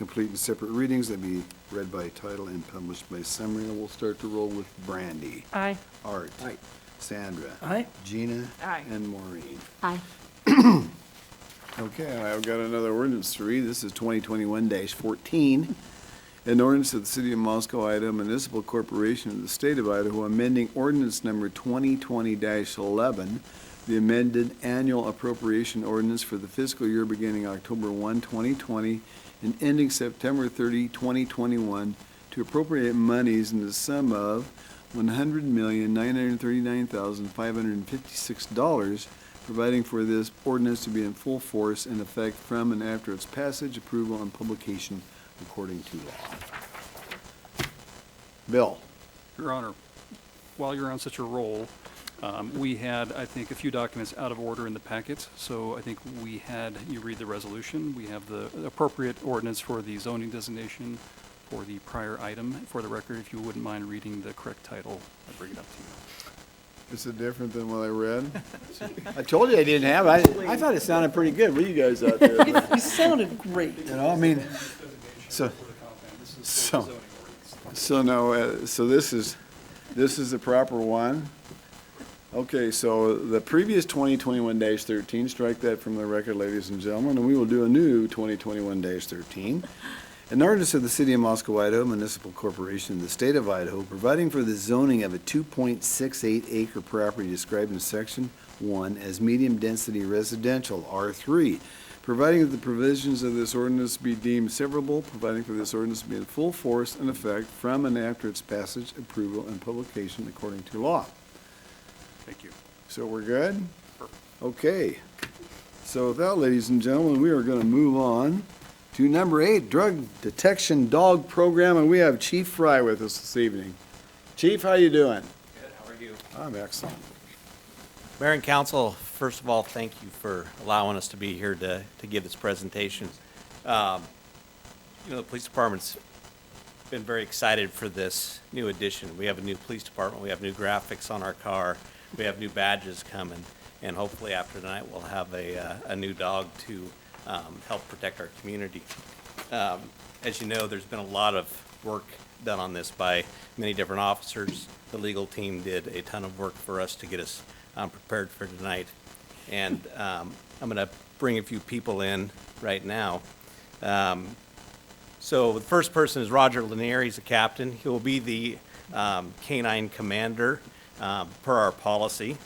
complete and separate readings that be read by title and published by summary. And we'll start to roll with Brandy, Aye. Art, Aye. Sandra, Aye. Gina, Aye. and Maureen. Aye. Okay, I've got another ordinance to read. This is 2021-14. An ordinance of the City of Moscow, Idaho Municipal Corporation of the State of Idaho, amending ordinance number 2020-11, the amended annual appropriation ordinance for the fiscal year beginning October 1, 2020, and ending September 30, 2021, to appropriate monies in the sum of $100,939,556, providing for this ordinance to be in full force and effect from and after its passage, approval, and publication according to law. Bill? Your Honor, while you're on such a roll, we had, I think, a few documents out of order in the packet, so I think we had you read the resolution. We have the appropriate ordinance for the zoning designation for the prior item. For the record, if you wouldn't mind reading the correct title, I'd bring it up to you. Is it different than what I read? I told you I didn't have it. I thought it sounded pretty good. What are you guys out there? You sounded great. You know, I mean, so now, so this is the proper one? Okay, so the previous 2021-13, strike that from the record, ladies and gentlemen, and we will do a new 2021-13. An ordinance of the City of Moscow, Idaho Municipal Corporation of the State of Idaho, providing for the zoning of a 2.68 acre property described in Section 1 as medium-density residential, R3, providing that the provisions of this ordinance be deemed severable, providing for this ordinance to be in full force and effect from and after its passage, approval, and publication according to law. Thank you. So we're good? Okay. So with that, ladies and gentlemen, we are going to move on to number 8, Drug Detection Dog Program, and we have Chief Fry with us this evening. Chief, how you doing? Good, how are you? I'm excellent. Mayor and council, first of all, thank you for allowing us to be here to give this presentation. The police department's been very excited for this new addition. We have a new police department, we have new graphics on our car, we have new badges coming, and hopefully after tonight we'll have a new dog to help protect our community. As you know, there's been a lot of work done on this by many different officers. The legal team did a ton of work for us to get us prepared for tonight. And I'm going to bring a few people in right now. So the first person is Roger Lanier. He's a captain. He will be the Canine commander per our policy.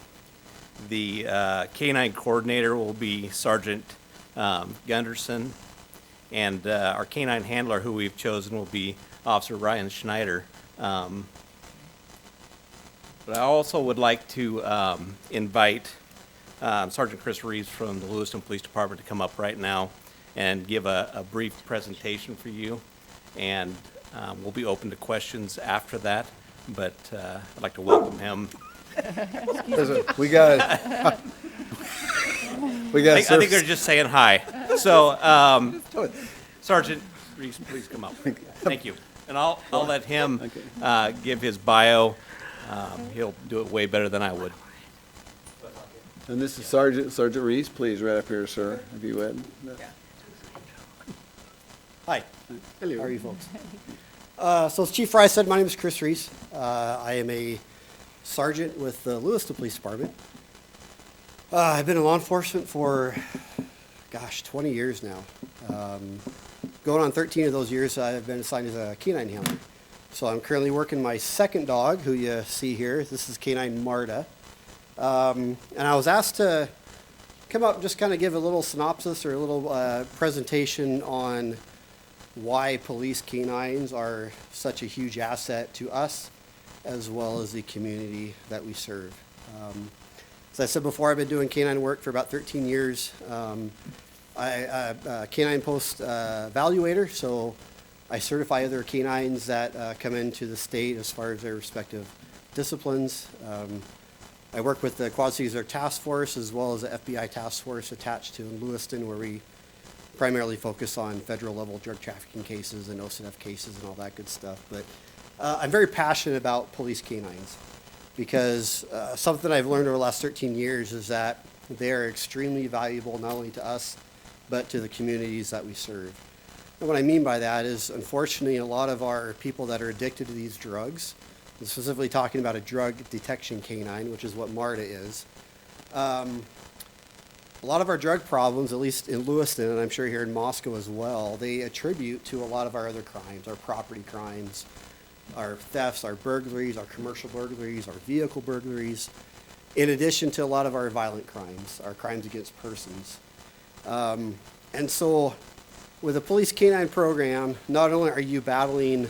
The Canine coordinator will be Sergeant Gunderson, and our canine handler who we've chosen will be Officer Ryan Schneider. But I also would like to invite Sergeant Chris Reese from the Lewiston Police Department to come up right now and give a brief presentation for you, and we'll be open to questions after that, but I'd like to welcome him. We got I think they're just saying hi. So, Sergeant Reese, please come up. Thank you. And I'll let him give his bio. He'll do it way better than I would. And this is Sergeant Reese. Please, right up here, sir, if you would. Hi. Hello. How are you folks? So as Chief Fry said, my name is Chris Reese. I am a sergeant with the Lewiston Police Department. I've been in law enforcement for, 20 years now. Going on 13 of those years, I've been assigned as a canine handler. So I'm currently working my second dog, who you see here. This is Canine Marta. And I was asked to come up and just kind of give a little synopsis or a little presentation on why police canines are such a huge asset to us, as well as the community that we serve. As I said before, I've been doing canine work for about 13 years. I'm a canine post evaluator, so I certify other canines that come into the state as far as their respective disciplines. I work with the Quad Cities Task Force as well as the FBI Task Force attached to Lewiston, where we primarily focus on federal level drug trafficking cases and OCF cases and all that good stuff. But I'm very passionate about police canines because something I've learned over the last 13 years is that they are extremely valuable not only to us, but to the communities that we serve. And what I mean by that is, unfortunately, a lot of our people that are addicted to these drugs, and specifically talking about a drug detection canine, which is what MARTA is, a lot of our drug problems, at least in Lewiston, and I'm sure here in Moscow as well, they attribute to a lot of our other crimes, our property crimes, our thefts, our burglaries, our commercial burglaries, our vehicle burglaries, in addition to a lot of our violent crimes, our crimes against persons. And so with the police canine program, not only are you battling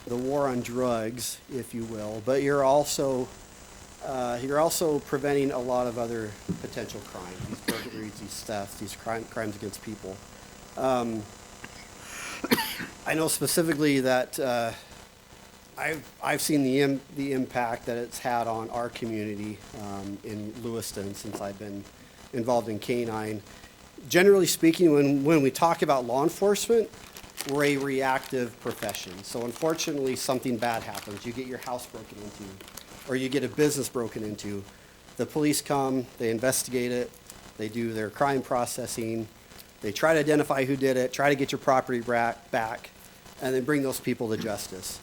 the war on drugs, if you will, but you're also preventing a lot of other potential crimes, these burglaries, these thefts, these crimes against people. I know specifically that I've seen the impact that it's had on our community in Lewiston since I've been involved in canine. Generally speaking, when we talk about law enforcement, we're a reactive profession. So unfortunately, something bad happens. You get your house broken into, or you get a business broken into. The police come, they investigate it, they do their crime processing, they try to identify who did it, try to get your property back, and then bring those people to justice.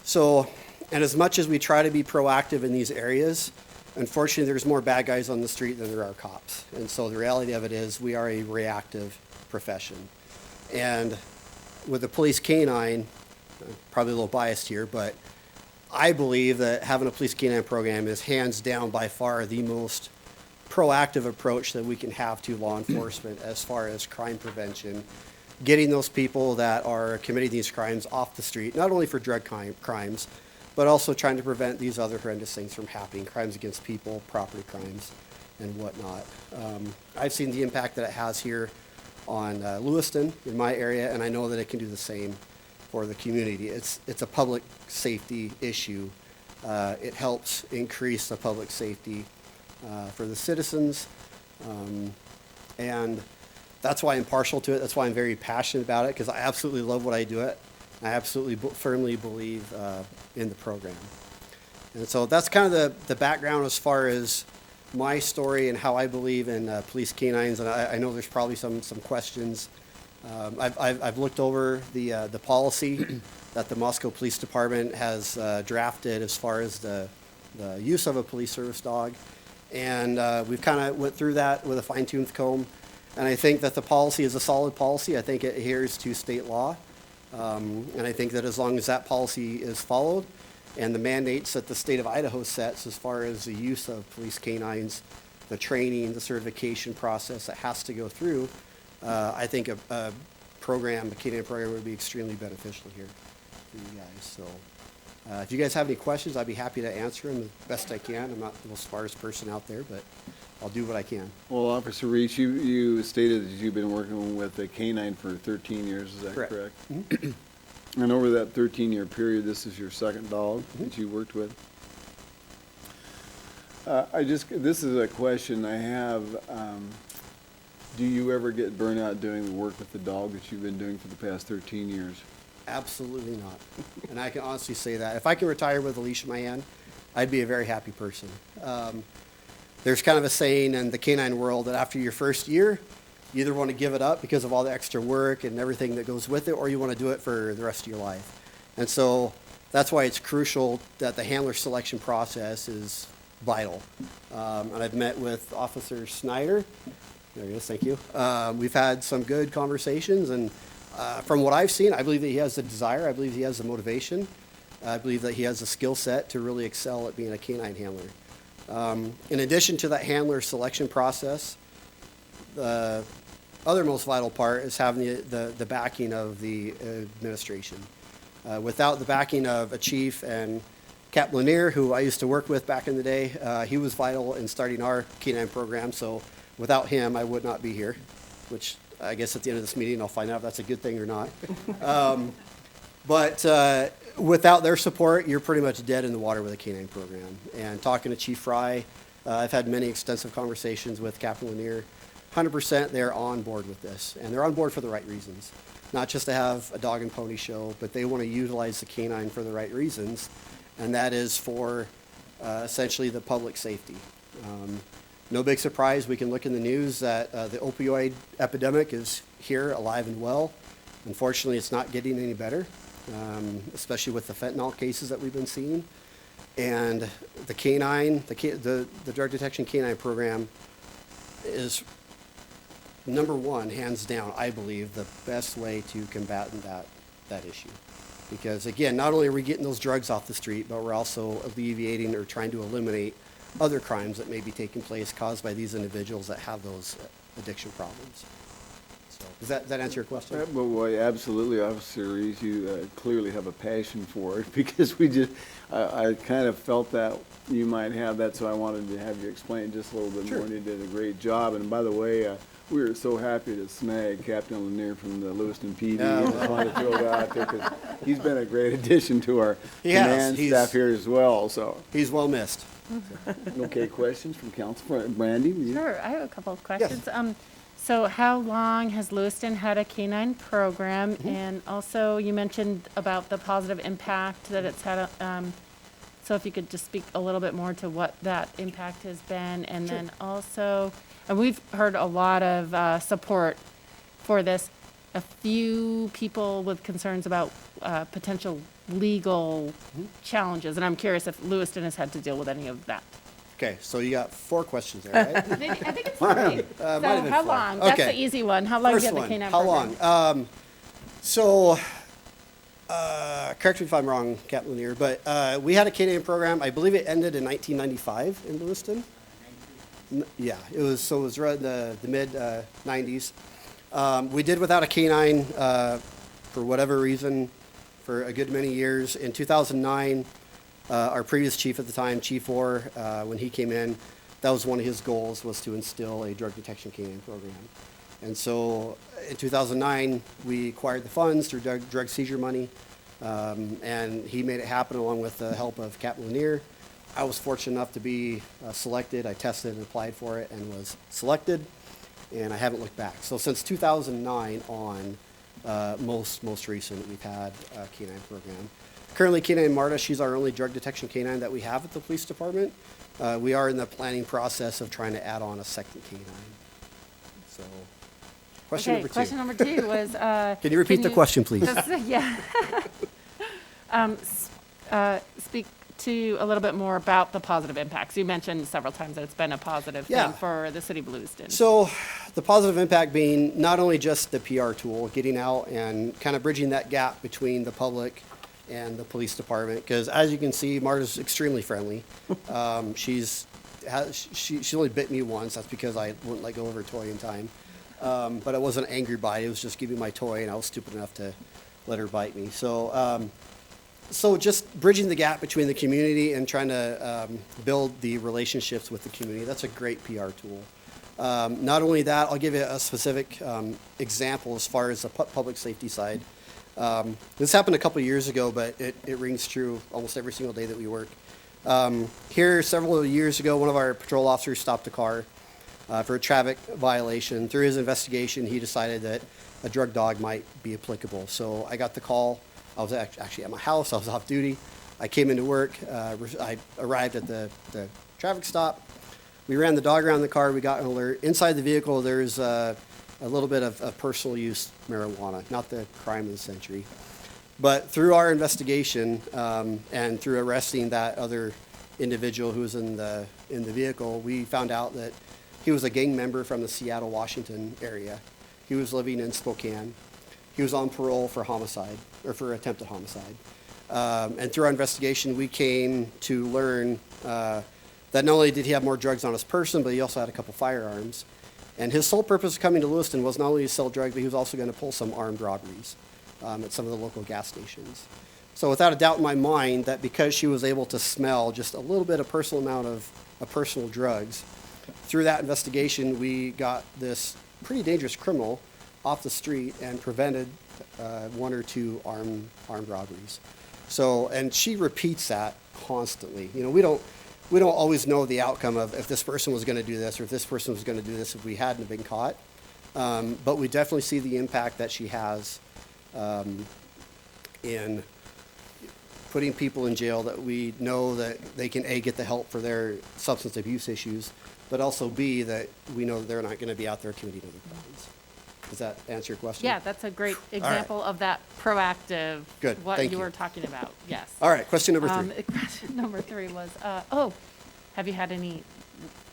So, and as much as we try to be proactive in these areas, unfortunately, there's more bad guys on the street than there are cops. And so the reality of it is we are a reactive profession. And with the police canine, I'm probably a little biased here, but I believe that having a police canine program is hands down by far the most proactive approach that we can have to law enforcement as far as crime prevention, getting those people that are committing these crimes off the street, not only for drug crimes, but also trying to prevent these other horrendous things from happening, crimes against people, property crimes, and whatnot. I've seen the impact that it has here on Lewiston, in my area, and I know that it can do the same for the community. It's a public safety issue. It helps increase the public safety for the citizens, and that's why I'm partial to it. That's why I'm very passionate about it, because I absolutely love what I do it. I absolutely firmly believe in the program. And so that's kind of the background as far as my story and how I believe in police canines. And I know there's probably some questions. I've looked over the policy that the Moscow Police Department has drafted as far as the use of a police service dog. And we've kind of went through that with a fine-tooth comb. And I think that the policy is a solid policy. I think it adheres to state law. And I think that as long as that policy is followed and the mandates that the state of Idaho sets as far as the use of police canines, the training, the certification process that has to go through, I think a canine program would be extremely beneficial here for you guys. So if you guys have any questions, I'd be happy to answer them the best I can. I'm not the most smartest person out there, but I'll do what I can. Well, Officer Reese, you stated that you've been working with the canine for 13 years, is that correct? Mm-hmm. And over that 13-year period, this is your second dog that you worked with? This is a question I have. Do you ever get burnt out doing the work with the dog that you've been doing for the past 13 years? Absolutely not. And I can honestly say that. If I could retire with a leash in my hand, I'd be a very happy person. There's kind of a saying in the canine world that after your first year, you either want to give it up because of all the extra work and everything that goes with it, or you want to do it for the rest of your life. And so that's why it's crucial that the handler selection process is vital. And I've met with Officer Snyder. There he is, thank you. We've had some good conversations, and from what I've seen, I believe that he has the desire, I believe he has the motivation, I believe that he has the skill set to really excel at being a canine handler. In addition to that handler selection process, the other most vital part is having the backing of the administration. Without the backing of a chief and Cap Lanier, who I used to work with back in the day, he was vital in starting our canine program. So without him, I would not be here, which I guess at the end of this meeting, I'll find out if that's a good thing or not. But without their support, you're pretty much dead in the water with a canine program. And talking to Chief Fry, I've had many extensive conversations with Captain Lanier. 100% they're on board with this, and they're on board for the right reasons. Not just to have a dog and pony show, but they want to utilize the canine for the right reasons, and that is for essentially the public safety. No big surprise, we can look in the news that the opioid epidemic is here, alive and well. Unfortunately, it's not getting any better, especially with the fentanyl cases that we've been seeing. And the canine, the drug detection canine program is number one, hands down, I believe, the best way to combat that issue. Because again, not only are we getting those drugs off the street, but we're also alleviating or trying to eliminate other crimes that may be taking place caused by these individuals that have those addiction problems. So, does that answer your question? Well, absolutely, Officer Reese, you clearly have a passion for it, because I kind of felt that you might have that, so I wanted to have you explain just a little bit more, and you did a great job. And by the way, we were so happy to snag Captain Lanier from the Lewiston PD. I just wanted to throw that out there, because he's been a great addition to our command staff here as well, so. He's well missed. Okay, questions from Council? Brandy? Sure, I have a couple of questions. So how long has Lewiston had a canine program? And also, you mentioned about the positive impact that it's had. So if you could just speak a little bit more to what that impact has been. And then also, and we've heard a lot of support for this. A few people with concerns about potential legal challenges. And I'm curious if Lewiston has had to deal with any of that. Okay, so you got 4 questions there, right? I think it's 3. So how long? Okay. That's the easy one. How long do First you have the one, canine how program? long? So, correct me if I'm wrong, Captain Lanier, but we had a canine program. I believe it ended in 1995 in Lewiston. Yeah, it was right in the mid 90s. We did without a canine for whatever reason for a good many years. In 2009, our previous chief at the time, Chief Orr, when he came in, that was one of his goals, was to instill a drug detection canine program. And so in 2009, we acquired the funds through drug seizure money, and he made it happen along with the help of Captain Lanier. I was fortunate enough to be selected. I tested and applied for it and was selected, and I haven't looked back. So since 2009 on, most recent, we've had a canine program. Currently, Canine Marta, she's our only drug detection canine that we have at the police department. We are in the planning process of trying to add on a second canine. So, question number 2. Question number 2 was... Can you repeat the question, please? Yeah. Speak to a little bit more about the positive impacts. You mentioned several times that it's been a positive thing for the city of Lewiston. So the positive impact being not only just the PR tool, getting out and kind of bridging that gap between the public and the police department, because as you can see, Marta's extremely friendly. She only bit me once. That's because I wouldn't let go of her toy in time. But it wasn't an angry bite. It was just giving my toy, and I was stupid enough to let her bite me. So just bridging the gap between the community and trying to build the relationships with the community. That's a great PR tool. Not only that, I'll give you a specific example as far as the public safety side. This happened a couple years ago, but it rings true almost every single day that we work. Here, several years ago, one of our patrol officers stopped a car for a traffic violation. Through his investigation, he decided that a drug dog might be applicable. So I got the call. I was actually at my house. I was off duty. I came into work. I arrived at the traffic stop. We ran the dog around the car. We got an alert. Inside the vehicle, there's a little bit of personal use marijuana, not the crime of the century. But through our investigation and through arresting that other individual who was in the vehicle, we found out that he was a gang member from the Seattle, Washington area. He was living in Spokane. He was on parole for homicide, or for attempted homicide. And through our investigation, we came to learn that not only did he have more drugs on his person, but he also had a couple firearms. And his sole purpose of coming to Lewiston was not only to sell drugs, but he was also going to pull some armed robberies at some of the local gas stations. So without a doubt in my mind that because she was able to smell just a little bit of personal amount of personal drugs, through that investigation, we got this pretty dangerous criminal off the street and prevented 1 or 2 armed robberies. So, and she repeats that constantly. You know, we don't always know the outcome of if this person was going to do this or if this person was going to do this if we hadn't been caught. But we definitely see the impact that she has in putting people in jail that we know that they can A, get the help for their substance abuse issues, but also B, that we know that they're not going to be out there committing other crimes. Does that answer your question? Yeah, that's a great example of that proactive. Good, What thank you you. were talking about, yes. All right, question number 3. Question number 3 was, have you had any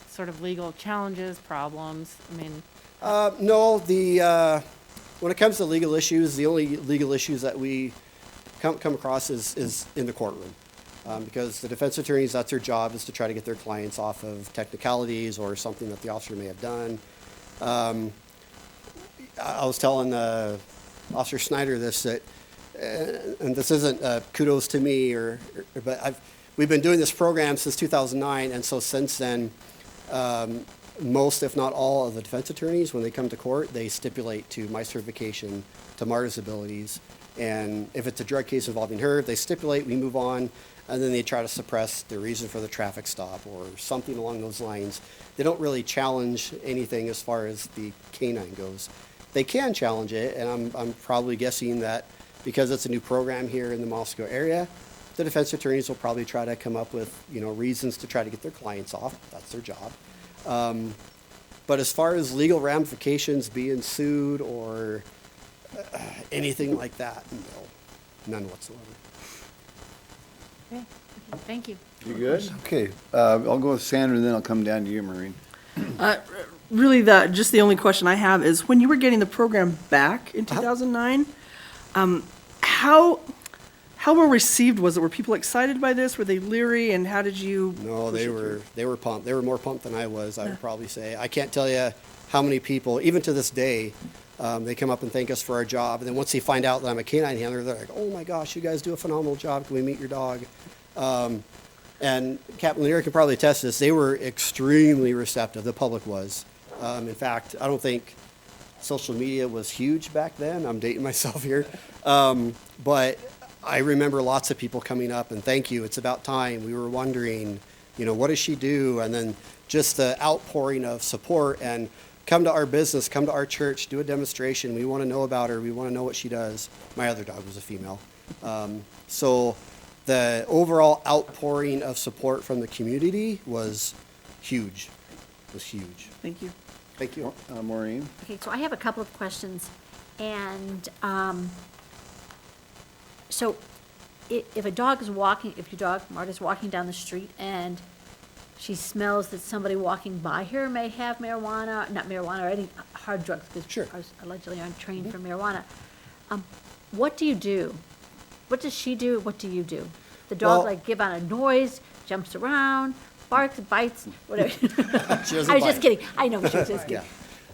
sort of legal challenges, problems? I mean, No, when it comes to legal issues, the only legal issues that we come across is in the courtroom. Because the defense attorneys, that's their job, is to try to get their clients off of technicalities or something that the officer may have done. I was telling Officer Snyder this, that, and this isn't kudos to me, but we've been doing this program since 2009, and so since then, most, if not all, of the defense attorneys, when they come to court, they stipulate to my certification, to Marta's abilities, and if it's a drug case involving her, they stipulate, we move on, and then they try to suppress the reason for the traffic stop or something along those lines. They don't really challenge anything as far as the canine goes. They can challenge it, and I'm probably guessing that because it's a new program here in the Moscow area, the defense attorneys will probably try to come up with, reasons to try to get their clients off. That's their job. But as far as legal ramifications, being sued or anything like that, no, none whatsoever. okay, thank you. You good? Okay, I'll go with Sandra, and then I'll come down to you, Maureen. Really, just the only question I have is, when you were getting the program back in 2009, how well received was it? Were people excited by this? Were they leery? And how did you? No, they were pumped. They were more pumped than I was, I would probably say. I can't tell you how many people, even to this day, they come up and thank us for our job. And then once they find out that I'm a canine handler, they're like, oh my gosh, you guys do a phenomenal job. Can we meet your dog? And Captain Lanier can probably attest to this. They were extremely receptive. The public was. In fact, I don't think social media was huge back then. I'm dating myself here. But I remember lots of people coming up and thank you. It's about time. We were wondering, what does she do? And then just the outpouring of support and come to our business, come to our church, do a demonstration. We want to know about her. We want to know what she does. My other dog was a female. So the overall outpouring of support from the community was huge. Thank you. Thank you. Maureen? Okay, so I have a couple of questions, and so if a dog is walking, if your dog, Marta's walking down the street and she smells that somebody walking by her may have marijuana, not marijuana, or any hard drugs, because Sure. allegedly aren't trained for marijuana, what do you do? What does she do? What do you do? The dog Well- give out a noise, jumps around, barks, bites, whatever. She doesn't I was bite. just kidding. I know, she was just kidding.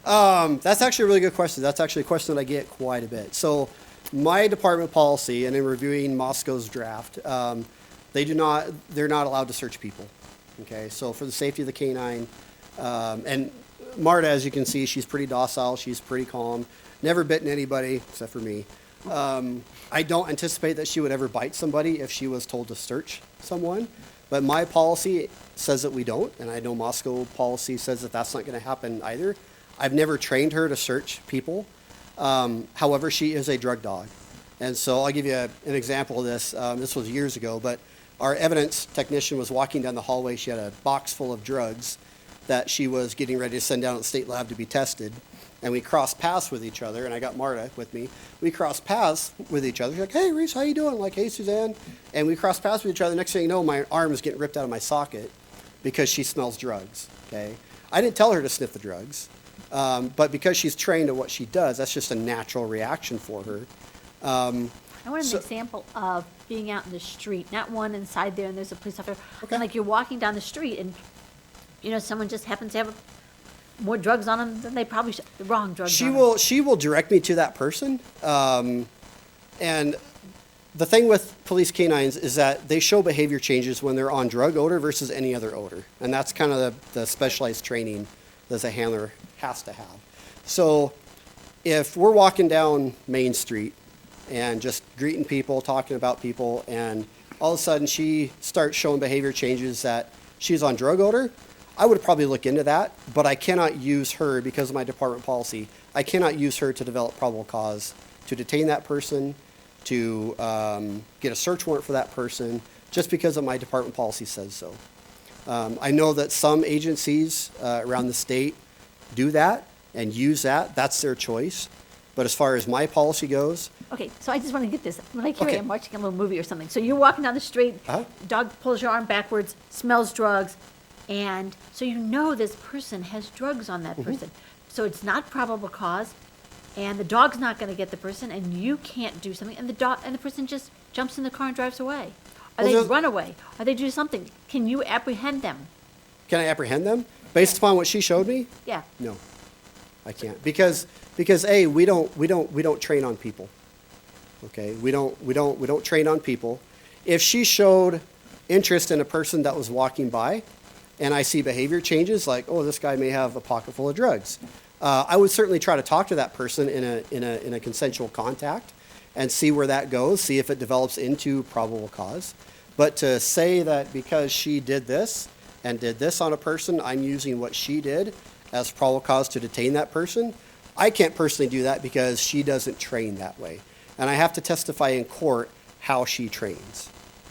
That's actually a really good question. That's actually a question that I get quite a bit. So my department policy, and in reviewing Moscow's draft, they're not allowed to search people. Okay, so for the safety of the canine, and Marta, as you can see, she's pretty docile, she's pretty calm, never bitten anybody except for me. I don't anticipate that she would ever bite somebody if she was told to search someone, but my policy says that we don't, and I know Moscow policy says that that's not going to happen either. I've never trained her to search people. However, she is a drug dog. And so I'll give you an example of this. This was years ago, but our evidence technician was walking down the hallway. She had a box full of drugs that she was getting ready to send down to the state lab to be tested. And we crossed paths with each other, and I got Marta with me. We crossed paths with each other. She's like, hey, Reese, how you doing? I'm like, hey, Suzanne. And we crossed paths with each other. Next thing you know, my arm is getting ripped out of my socket because she smells drugs, okay? I didn't tell her to sniff the drugs, but because she's trained at what she does, that's just a natural reaction for her. I want an example of being out in the street, not one inside there and there's a police officer. Okay. Like you're walking down the street and, someone just happens to have more drugs on them than they probably should, the wrong drugs on them. She will direct me to that person. And the thing with police canines is that they show behavior changes when they're on drug odor versus any other odor. And that's kind of the specialized training that a handler has to have. So if we're walking down Main Street and just greeting people, talking about people, and all of a sudden she starts showing behavior changes that she's on drug odor, I would probably look into that, but I cannot use her because of my department policy. I cannot use her to develop probable cause to detain that person, to get a search warrant for that person, just because of my department policy says so. I know that some agencies around the state do that, and use that, that's their choice. But as far as my policy goes, Okay, so I just want to get this. When I carry, Okay. I'm watching a little movie or something. So you're walking down the street, dog pulls your arm backwards, smells drugs, and so you know this person has drugs on that person. So it's not probable cause, and the dog's not going to get the person, and you can't do something, and the person just jumps in the car and drives away. Or Well, they there's- run away, or they do something. Can you apprehend them? can I apprehend them? Based upon what she showed me? Yeah. No, I can't. Because A, we don't train on people. Okay, we don't train on people. If she showed interest in a person that was walking by, and I see behavior changes, like, oh, this guy may have a pocket full of drugs, I would certainly try to talk to that person in a consensual contact and see where that goes, see if it develops into probable cause. But to say that because she did this and did this on a person, I'm using what she did as probable cause to detain that person, I can't personally do that because she doesn't train that way. And I have to testify in court how she trains.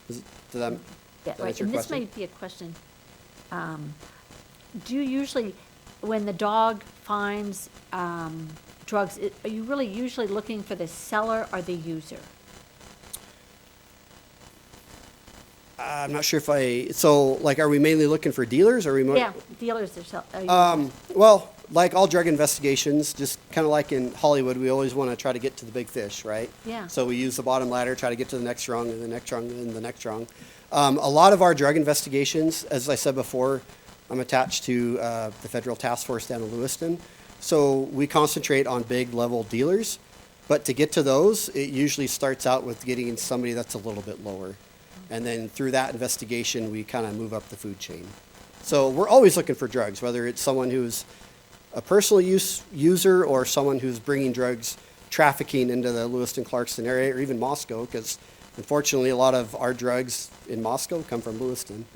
Does that Yeah, answer right, your and this question? might be a question. Do you usually, when the dog finds drugs, are you really usually looking for the seller or the user? I'm not sure so like, are we mainly looking for dealers or are we? Yeah, dealers or users. Well, like all drug investigations, just kind of like in Hollywood, we always want to try to get to the big fish, right? Yeah. So we use the bottom ladder, try to get to the next rung, and the next rung, and the next rung. A lot of our drug investigations, as I said before, I'm attached to the federal task force down in Lewiston. So we concentrate on big level dealers. But to get to those, it usually starts out with getting somebody that's a little bit lower. And then through that investigation, we kind of move up the food chain. So we're always looking for drugs, whether it's someone who's a personal user or someone who's bringing drugs, trafficking into the Lewiston-Clarkston area, or even Moscow, because unfortunately a lot of our drugs in Moscow come from Lewiston.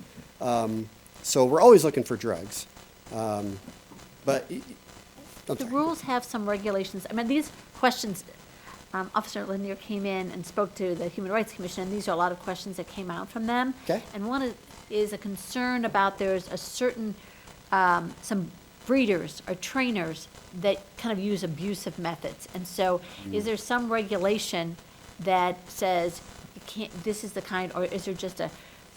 So we're always looking for drugs. But The rules have some regulations. I mean, these questions, Officer Lanier came in and spoke to the Human Rights Commission, and these are a lot of questions that came out from them. Okay. And one is a concern about there's a certain, some breeders or trainers that kind of use abusive methods. And so is there some regulation that says you can't, this is the kind, or is there just a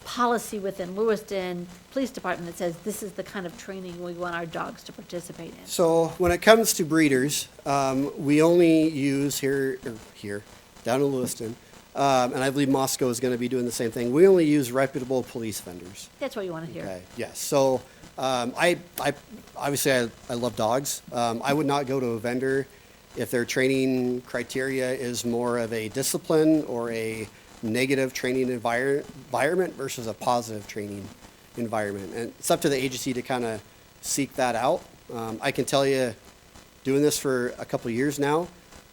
policy within Lewiston Police Department that says this is the kind of training we want our dogs to participate in? So when it comes to breeders, we only use here, down in Lewiston, and I believe Moscow is going to be doing the same thing. We only use reputable police vendors. That's what you want to hear. Okay, yes. So I obviously I love dogs. I would not go to a vendor if their training criteria is more of a discipline or a negative training environment versus a positive training environment. And it's up to the agency to kind of seek that out. I can tell you, doing this for a couple of years now,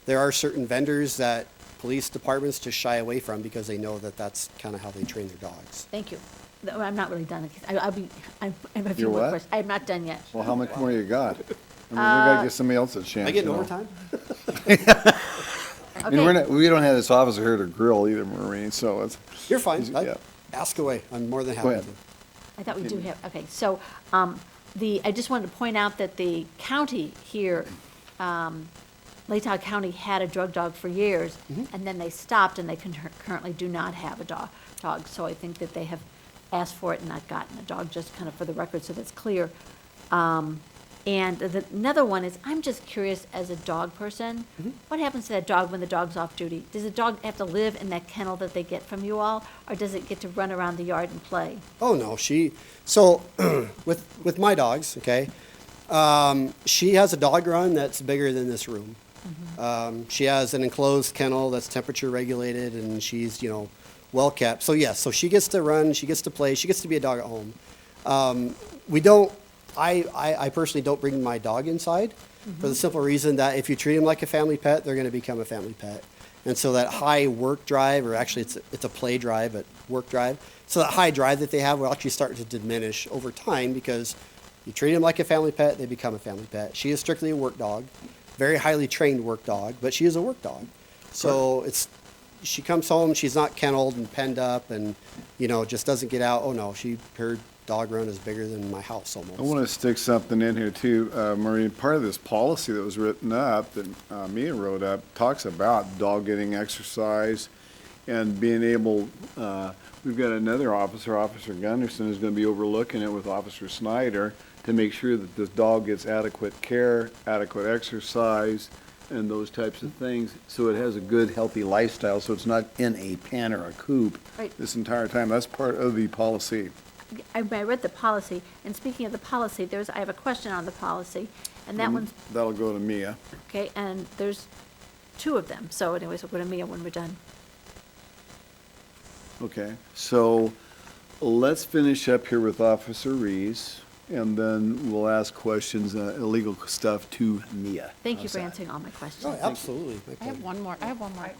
there are certain vendors that police departments just shy away from because they know that that's kind of how they train their dogs. Thank you. No, I'm not really done. I have a few You're more what? questions. I'm not done yet. Well, how much more you got? I mean, we gotta give somebody else a chance. I get you know. overtime? I mean, we don't have this officer here to grill either, Maureen, so it's. You're fine. Yeah. Ask away. I'm more than Go happy ahead. to. I thought we do have, okay, so, I just wanted to point out that the county here, Latah County had a drug dog for years, and then they stopped, and they currently do not have a dog. So I think that they have asked for it and not gotten a dog, just kind of for the record, so that's clear. And another one is, I'm just curious, as a dog person, what happens to that dog when the dog's off duty? Does the dog have to live in that kennel that they get from you all, or does it get to run around the yard and play? Oh, no, so with my dogs, okay, she has a dog run that's bigger than this room. She has an enclosed kennel that's temperature regulated, and she's, well kept. So yes, so she gets to run, she gets to play, she gets to be a dog at home. I personally don't bring my dog inside for the simple reason that if you treat them like a family pet, they're going to become a family pet. And so that high work drive, or actually it's a play drive, but work drive. So that high drive that they have will actually start to diminish over time because you treat them like a family pet, they become a family pet. She is strictly a work dog, very highly trained work dog, but she is a work dog. So she comes home, she's not kenneled and penned up and, just doesn't get out. Oh no, her dog run is bigger than my house almost. I want to stick something in here too, Maureen. Part of this policy that was written up, that Mia wrote up, talks about dog getting exercise and being able, we've got another officer, Officer Gunderson, who's going to be overlooking it with Officer Snyder to make sure that this dog gets adequate care, adequate exercise, and those types of things, so it has a good, healthy lifestyle, so it's not in a pen or a coop Right. this entire time. That's part of the policy. I read the policy, and speaking of the policy, I have a question on the policy, and that one's, That'll go to Mia. okay, and there's two of them. So anyways, we'll go to Mia when we're done. Okay, so let's finish up here with Officer Reese, and then we'll ask questions, illegal stuff to Mia. Thank you How's for that? answering all my questions. Oh, absolutely. I have one more.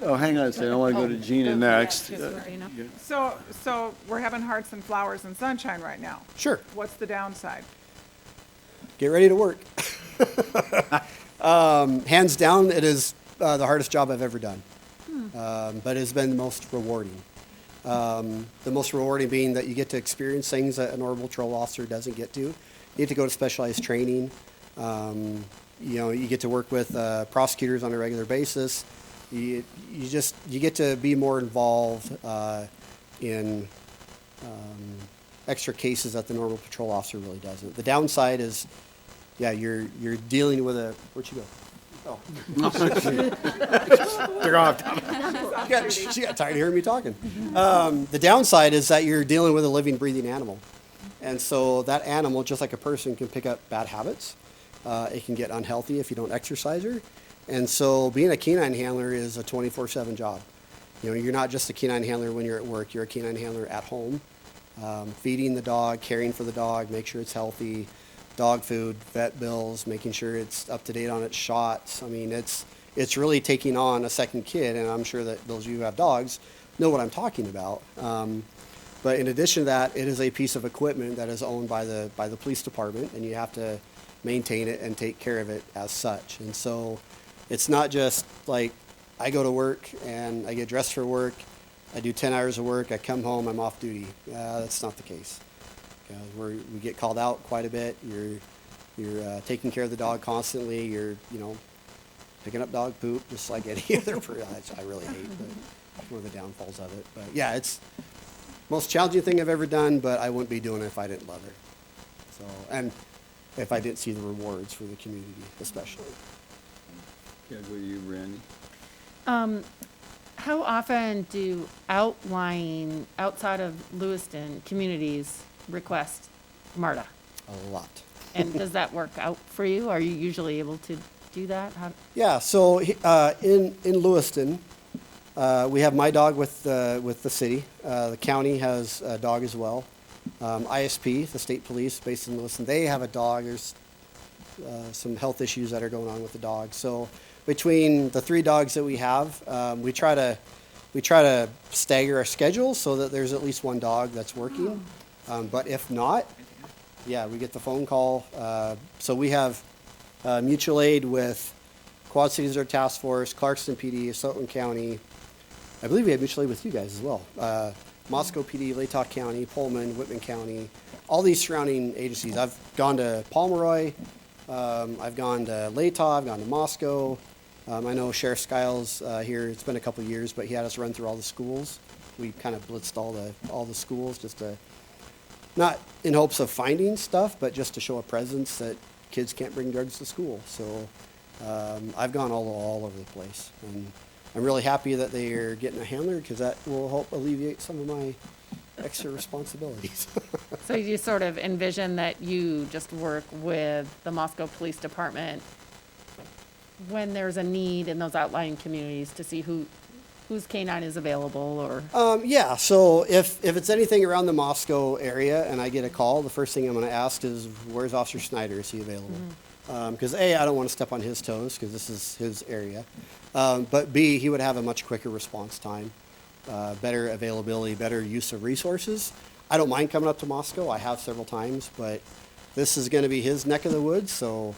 Oh, hang on a second, I want to go to Gina next. Gina. So we're having hearts and flowers and sunshine right now. Sure. What's the downside? Get ready to work. Hands down, it is the hardest job I've ever done, but it's been the most rewarding. The most rewarding being that you get to experience things that a normal patrol officer doesn't get to. You get to go to specialized training. You get to work with prosecutors on a regular basis. You get to be more involved in extra cases that the normal patrol officer really doesn't. The downside is, you're dealing with a, where'd you go? Oh. They're off. She got tired of hearing me talking. The downside is that you're dealing with a living, breathing animal. And so that animal, just like a person, can pick up bad habits. It can get unhealthy if you don't exercise her. And so being a canine handler is a 24/7 job. You're not just a canine handler when you're at work. You're a canine handler at home, feeding the dog, caring for the dog, make sure it's healthy, dog food, vet bills, making sure it's up to date on its shots. I mean, it's really taking on a second kid, and I'm sure that those of you who have dogs know what I'm talking about. But in addition to that, it is a piece of equipment that is owned by the police department, and you have to maintain it and take care of it as such. And so it's not just like I go to work and I get dressed for work, I do 10 hours of work, I come home, I'm off duty. That's not the case. We get called out quite a bit. You're taking care of the dog constantly. You're picking up dog poop just like any other. I really hate, but that's one of the downfalls of it. But yeah, it's the most challenging thing I've ever done. But I wouldn't be doing it if I didn't love it. So, and if I didn't see the rewards for the community, especially. Yeah, go to you, Randy. How often do outlying, outside of Lewiston communities request MARTA? A lot. And does that work out for you? Are you usually able to do that? Yeah. So in Lewiston, we have my dog with the city. The county has a dog as well. ISP, the state police based in Lewiston, they have a dog. There's some health issues that are going on with the dog. So between the three dogs that we have, we try to stagger our schedule so that there's at least one dog that's working. But if not, we get the phone call. So we have mutual aid with Quad Cities Reserve Task Force, Clarkston PD, Soutland County. I believe we have mutual aid with you guys as well. Moscow PD, Latah County, Pullman, Whitman County, all these surrounding agencies. I've gone to Pomeroy, I've gone to Latah, I've gone to Moscow. I know Sheriff Skiles here, it's been a couple years, but he had us run through all the schools. We kind of blitzed all the schools just to, not in hopes of finding stuff, but just to show a presence that kids can't bring drugs to school. So I've gone all over the place. And I'm really happy that they are getting a handler because that will help alleviate some of my extra responsibilities. So you sort of envision that you just work with the Moscow Police Department when there's a need in those outlying communities to see whose canine is available or? Yeah, so if it's anything around the Moscow area and I get a call, the first thing I'm going to ask is, where's Officer Snyder? Is he available? Because A, I don't want to step on his toes because this is his area. But B, he would have a much quicker response time, better availability, better use of resources. I don't mind coming up to Moscow. I have several times, but this is going to be his neck of the woods. So,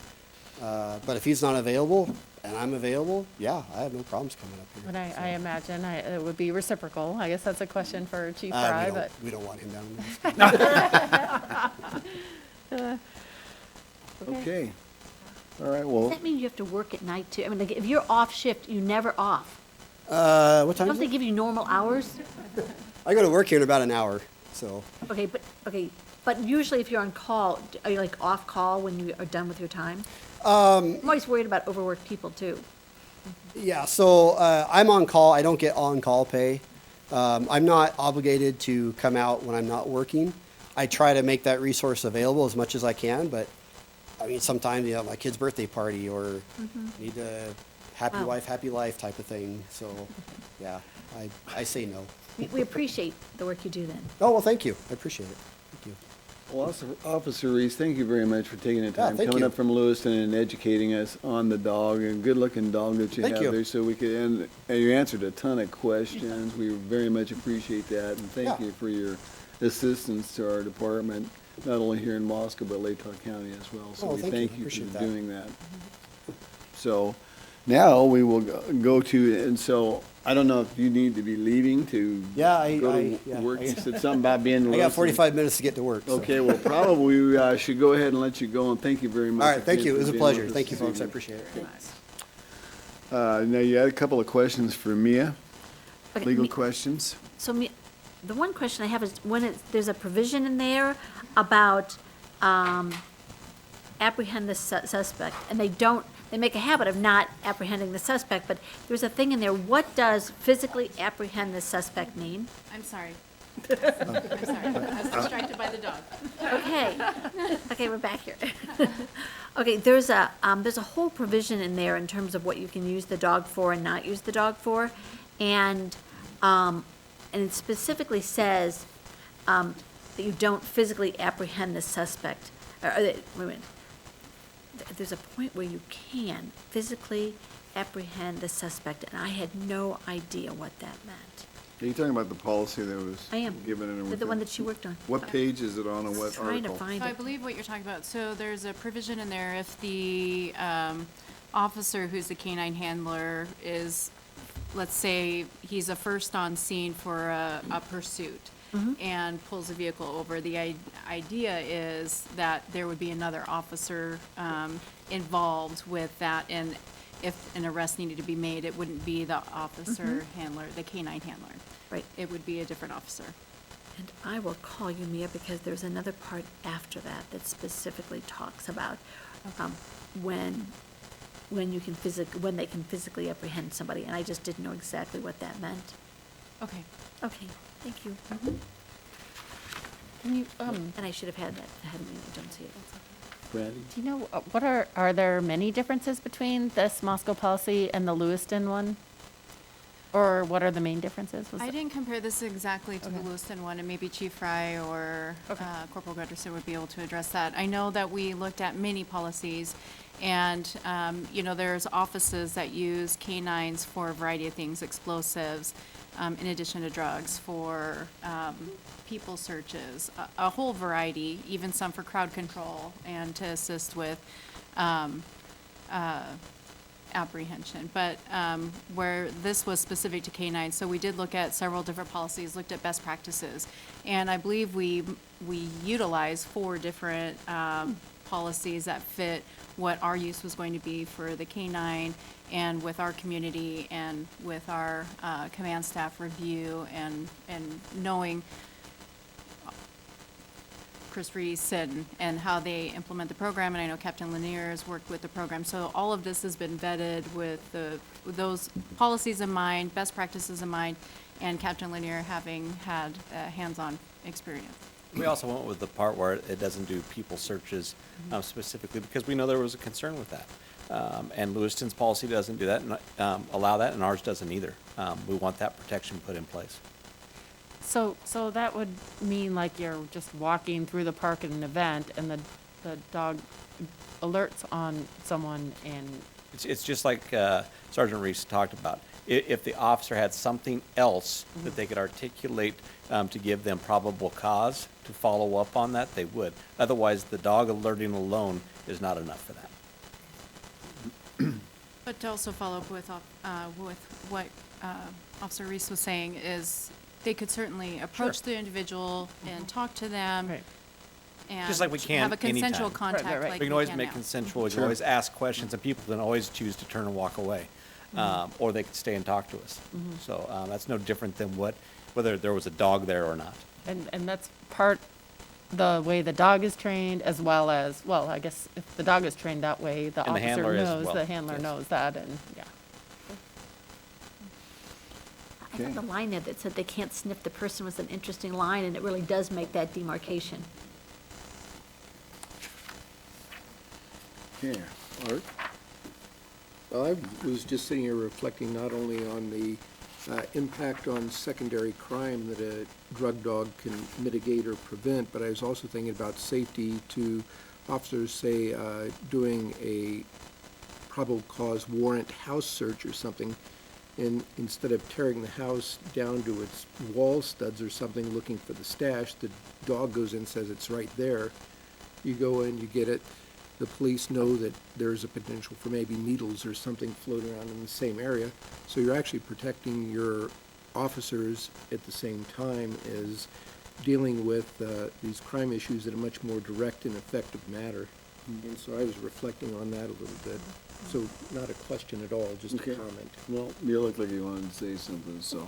but if he's not available, and I'm available, yeah, I have no problems coming up here. But So, I imagine it would be reciprocal. I guess that's a question for Chief we Fry, don't- but. We don't want him down in there. Okay. All right, well, Does that mean you have to work at night too? I mean, like, if you're off shift, you're never off. What time Don't is they it? give you normal hours? I go to work here in about an hour, so. But usually if you're on call, are you like off call when you are done with your time? I'm always worried about overworked people too. Yeah, so I'm on call. I don't get on-call pay. I'm not obligated to come out when I'm not working. I try to make that resource available as much as I can, but I mean, sometimes, you know, my kid's birthday party or need a happy Wow. wife, happy life type of thing. So, yeah, I say no. We appreciate the work you do then. Oh, well, thank you. I appreciate it. Thank you. well, Officer Reese, thank you very much for taking the time, thank coming you. up from Lewiston and educating us on the dog, and good-looking dog that you Thank have you. there, so we could, and you answered a ton of questions. We very much appreciate that, and thank Yeah. you for your assistance to our department, not only here in Moscow, but Latah County as well. So Oh, we thank you. thank I you appreciate for that. doing that. So now we will go to, and so I don't know if you need to be leaving to Yeah, go to yeah, work. I- You said something about being in I got Lewiston. 45 minutes to get to work. So. Okay, well, probably we should go ahead and let you go, and thank you very much. All right, thank again you. It for was a being pleasure. with us Thank you, this folks. I evening. appreciate it. Now, you had a couple of questions for Mia, Okay, legal me- questions. So the one question I have is there's a provision in there about apprehend the suspect, and they make a habit of not apprehending the suspect, but there's a thing in there, what does physically apprehend the suspect mean? I'm sorry. I'm sorry. I was distracted by the dog. Okay, we're back here. Okay, there's a whole provision in there in terms of what you can use the dog for and not use the dog for, and it specifically says that you don't physically apprehend the suspect. Wait a minute. There's a point where you can physically apprehend the suspect, and I had no idea what that meant. Are you talking about the policy that was I am. given in? The one that she worked on. What page is it on and what Trying to article? find So I it. believe what you're talking about, so there's a provision in there if the officer who's the canine handler is, let's say, he's a first on scene for a pursuit and pulls a vehicle over, the idea is that there would be another officer involved with that, and if an arrest needed to be made, it wouldn't be the officer handler, the canine handler. Right. It would be a different officer. And I will call you, Mia, because there's another part after that that specifically talks about when they can physically apprehend somebody, and I just didn't know exactly what that meant. Okay. Okay, thank you. Can you, And I should have had that ahead of me, I don't see it. Brandy? do you know, are there many differences between this Moscow policy and the Lewiston one? Or what are the main differences? Was I it- didn't compare this exactly to the Okay. Lewiston one, and maybe Chief Fry or Okay. Corporal Gunderson would be able to address that. I know that we looked at many policies, and, there's offices that use canines for a variety of things, explosives, in addition to drugs, for people searches, a whole variety, even some for crowd control, and to assist with apprehension, but where this was specific to canine, so we did look at several different policies, looked at best practices, and I believe we utilized 4 different policies that fit what our use was going to be for the canine, and with our community, and with our command staff review, and knowing Chris Reese and how they implement the program, and I know Captain Lanier has worked with the program. So all of this has been vetted with those policies in mind, best practices in mind, and Captain Lanier having had hands-on experience. We also went with the part where it doesn't do people searches specifically, because we know there was a concern with that. And Lewiston's policy doesn't do that, and allow that, and ours doesn't either. We want that protection put in place. So that would mean like you're just walking through the park at an event and the dog alerts on someone and. It's just like Sergeant Reese talked about. If the officer had something else that they could articulate to give them probable cause to follow up on that, they would. Otherwise, the dog alerting alone is not enough for that. But to also follow up with what Officer Reese was saying is they could certainly approach the individual and talk to them. Right. And Just like we can have a consensual anytime. contact like We can always can make now. consensual, we can always ask questions, and people can always choose to turn and walk away. Or they could stay and talk to us. So that's no different than whether there was a dog there or not. And that's part the way the dog is trained, as well as, well, I guess if the dog is trained that way, the And the officer handler as knows, well, the handler yes. knows that, and, yeah. I thought the line there that said they can't sniff the person was an interesting line, and it really does make that demarcation. Okay, Art? I was just sitting here reflecting not only on the impact on secondary crime that a drug dog can mitigate or prevent, but I was also thinking about safety to officers, say, doing a probable cause warrant house search or something, and instead of tearing the house down to its wall studs or something looking for the stash, the dog goes in and says it's right there. You go in, you get it. The police know that there's a potential for maybe needles or something floating around in the same area. So you're actually protecting your officers at the same time as dealing with these crime issues in a much more direct and effective manner. And so I was reflecting on that a little bit. So not a question at all, just a Okay. comment. Well, you look like you wanted to say something, so.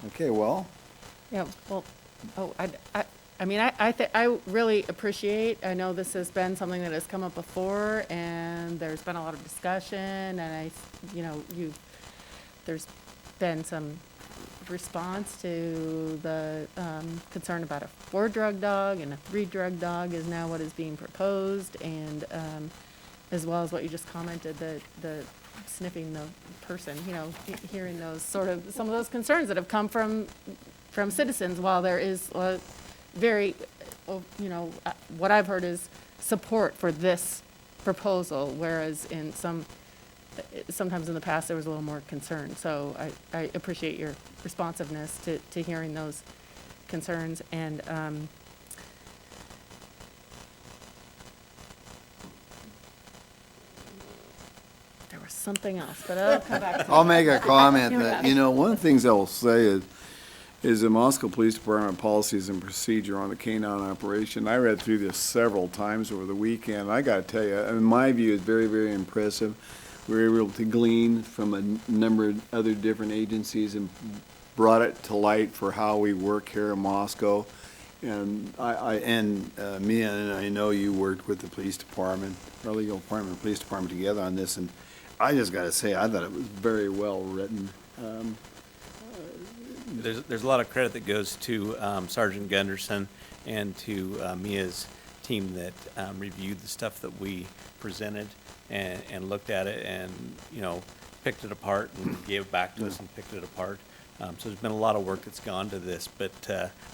Okay, well, Yeah, well, I mean, I really appreciate, I know this has been something that has come up before, and there's been a lot of discussion, and there's been some response to the concern about a 4-drug dog, and a 3-drug dog is now what is being proposed, and as well as what you just commented, the sniffing the person, hearing those some of those concerns that have come from citizens, while there is very, what I've heard is support for this proposal, whereas sometimes in the past there was a little more concern. So I appreciate your responsiveness to hearing those concerns, and there was something else, but I'll come back to I'll it. make a comment Here we that, go. one of the things I will say is the Moscow Police Department policies and procedure on the canine operation. I read through this several times over the weekend. I gotta tell you, in my view, it's very, very impressive. We were able to glean from a number of other different agencies and brought it to light for how we work here in Moscow. And Mia, and I know you worked with the police department, our legal department, and police department together on this, and I just gotta say, I thought it was very well written. There's a lot of credit that goes to Sergeant Gunderson and to Mia's team that reviewed the stuff that we presented and looked at it and, picked it apart and gave it back to us and picked it apart. So there's been a lot of work that's gone to this, but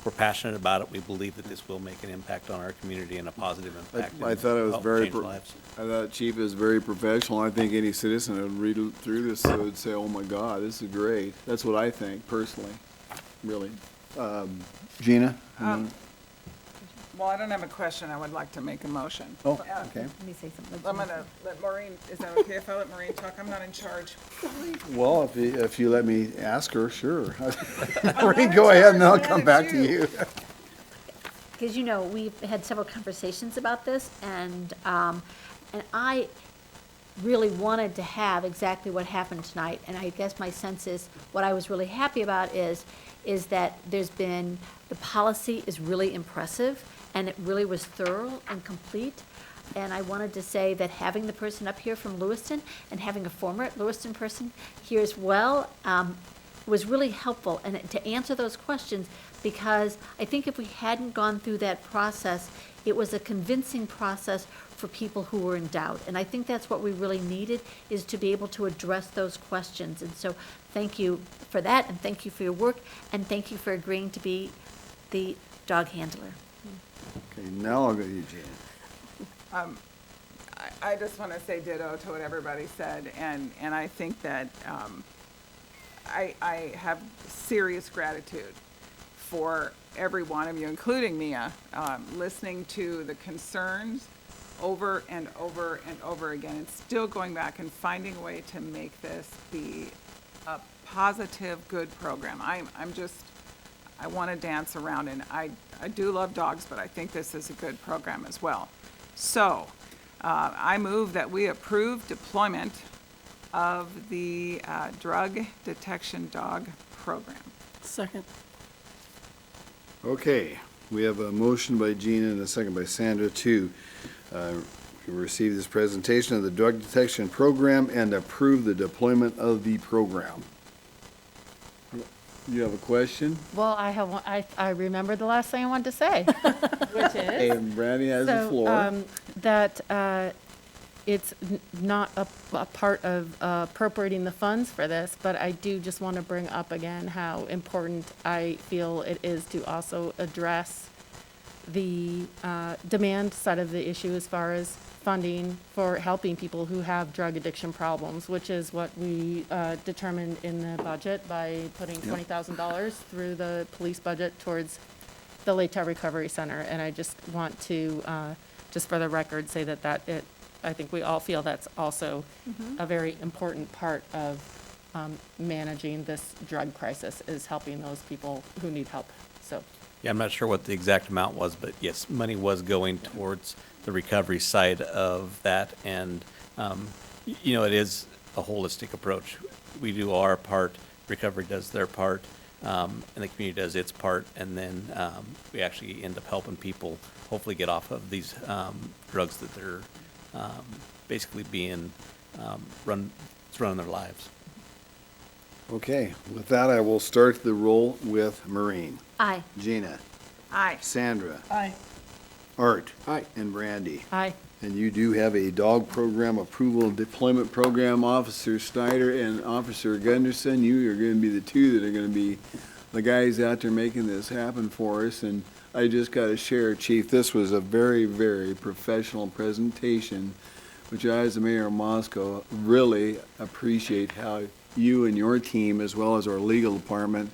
we're passionate about it. We believe that this will make an impact on our community and a positive impact. I thought it was help very, change lives. I thought Chief was very professional. I think any citizen that would read through this would say, oh my God, this is great. That's what I think personally, really. Gina? Well, I don't have a question. I would like to make a motion. Oh, okay. Let me say something. I'm gonna let Maureen, is that okay if I let Maureen talk? I'm not in charge. Well, if you let me ask her, sure. Maureen, go ahead and I'll come back to you. Because, we've had several conversations about this, and I really wanted to have exactly what happened tonight, and I guess my sense is, what I was really happy about is that the policy is really impressive, and it really was thorough and complete. And I wanted to say that having the person up here from Lewiston and having a former Lewiston person here as well was really helpful, and to answer those questions, because I think if we hadn't gone through that process, it was a convincing process for people who were in doubt. And I think that's what we really needed, is to be able to address those questions. And so thank you for that, and thank you for your work, and thank you for agreeing to be the dog handler. Okay, now I'll go to you, Gina. I just want to say ditto to what everybody said, and I think that I have serious gratitude for every one of you, including Mia, listening to the concerns over and over and over again, and still going back and finding a way to make this be a positive, good program. I want to dance around, and I do love dogs, but I think this is a good program as well. So, I move that we approve deployment of the drug detection dog program. Second. Okay, we have a motion by Gina and a second by Sandra to receive this presentation of the drug detection program and approve the deployment of the program. You have a question? Well, I have, I remember the last thing I wanted to say, which is. And Brandy has the floor. That it's not a part of appropriating the funds for this, but I do just want to bring up again how important I feel it is to also address the demand side of the issue as far as funding for helping people who have drug addiction problems, which is what we determined in the budget by putting $20,000 through the police budget towards the Late Child Recovery Center. And I just want to, just for the record, say that I think we all feel that's also a very important part of managing this drug crisis, is helping those people who need help. So. Yeah, I'm not sure what the exact amount was, but yes, money was going towards the recovery side of that. And, you know, it is a holistic approach. We do our part, recovery does their part, and the community does its part. And then we actually end up helping people hopefully get off of these drugs that they're basically being running their lives. Okay, with that, I will start the roll with Maureen. Aye. Gina. Aye. Sandra. Aye. Art. Aye. And Brandy. Aye. And you do have a dog program approval and deployment program. Officer Snyder and Officer Gunderson, you are going to be the two that are going to be the guys out there making this happen for us. And I just got to share, Chief, this was a very, very professional presentation, which I, as the mayor of Moscow, really appreciate how you and your team, as well as our legal department,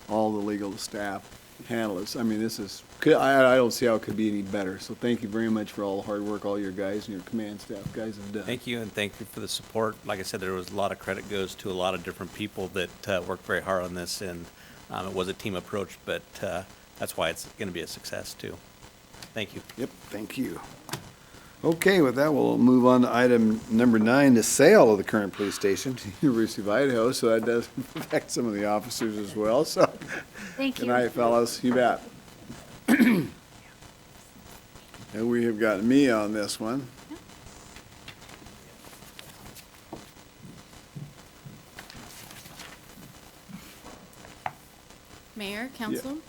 all the legal staff, handle this. I mean, this is, I don't see how it could be any better. So thank you very much for all the hard work all your guys and your command staff guys have done. Thank you, and thank you for the support. Like I said, there was a lot of credit goes to a lot of different people that worked very hard on this, and it was a team approach, but that's why it's going to be a success, too. Thank you. Yep, thank you. Okay, with that, we'll move on to item number 9, the sale of the current police station to University of Idaho, so that does affect some of the officers as well, so. Thank you. Good night, fellas, you bet. And we have got me on this one. Mayor, council,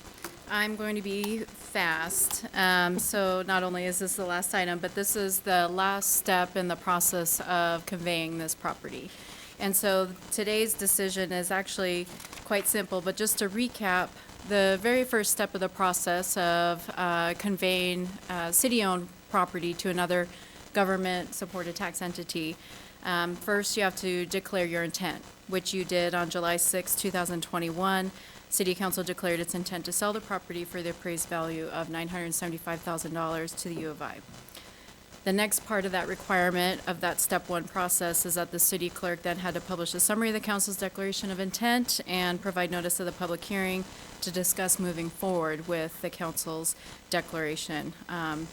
I'm going to be fast. So not only is this the last item, but this is the last step in the process of conveying this property. And so today's decision is actually quite simple, but just to recap, the very first step of the process of conveying city-owned property to another government-supported tax entity, first you have to declare your intent, which you did on July 6, 2021. City Council declared its intent to sell the property for the appraised value of $975,000 to the U of I. The next part of that requirement of that step 1 process is that the city clerk then had to publish a summary of the council's declaration of intent and provide notice of the public hearing to discuss moving forward with the council's declaration,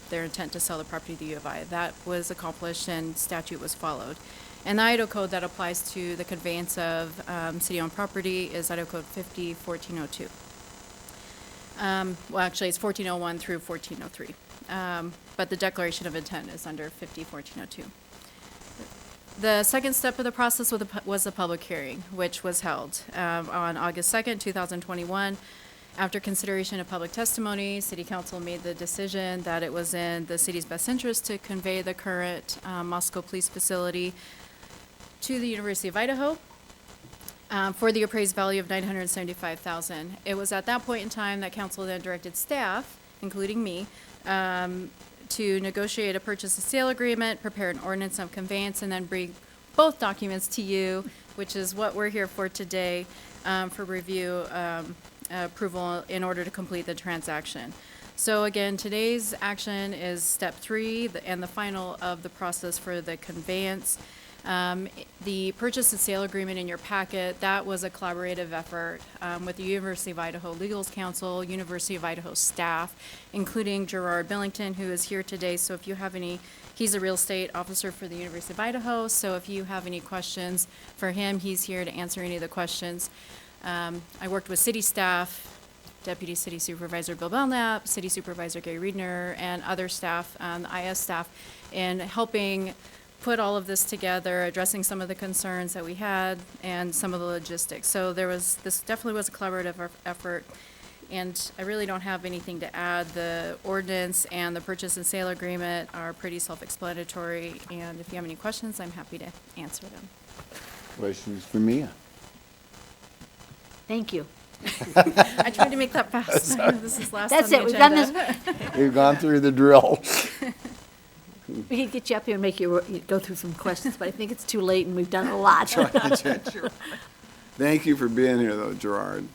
their intent to sell the property to the U of I. That was accomplished and statute was followed. And the Idaho code that applies to the conveyance of city-owned property is Idaho Code 50-1402. Well, actually, it's 1401 through 1403. But the declaration of intent is under 50-1402. The second step of the process was the public hearing, which was held on August 2nd, 2021. After consideration of public testimony, City Council made the decision that it was in the city's best interest to convey the current Moscow Police Facility to the University of Idaho for the appraised value of $975,000. It was at that point in time that council then directed staff, including me, to negotiate a purchase and sale agreement, prepare an ordinance of conveyance, and then bring both documents to you, which is what we're here for today, for review, approval in order to complete the transaction. So again, today's action is step 3 and the final of the process for the conveyance. The purchase and sale agreement in your packet, that was a collaborative effort with the University of Idaho Legal Counsel, University of Idaho staff, including Gerard Billington, who is here today. So if you have any, he's a real estate officer for the University of Idaho, so if you have any questions for him, he's here to answer any of the questions. I worked with city staff, Deputy City Supervisor Bill Belknap, City Supervisor Gary Riedner, and other staff, the IS staff, in helping put all of this together, addressing some of the concerns that we had and some of the logistics. So this definitely was a collaborative effort, and I really don't have anything to add. The ordinance and the purchase and sale agreement are pretty self-explanatory, and if you have any questions, I'm happy to answer them. Questions for Mia? Thank you. I tried to make that fast. I know this is last That's on the it, we've done agenda. this. We've gone through the drill. We could get you up here and make you go through some questions, but I think it's too late and we've done a lot. Thank you for being here, though, Gerard.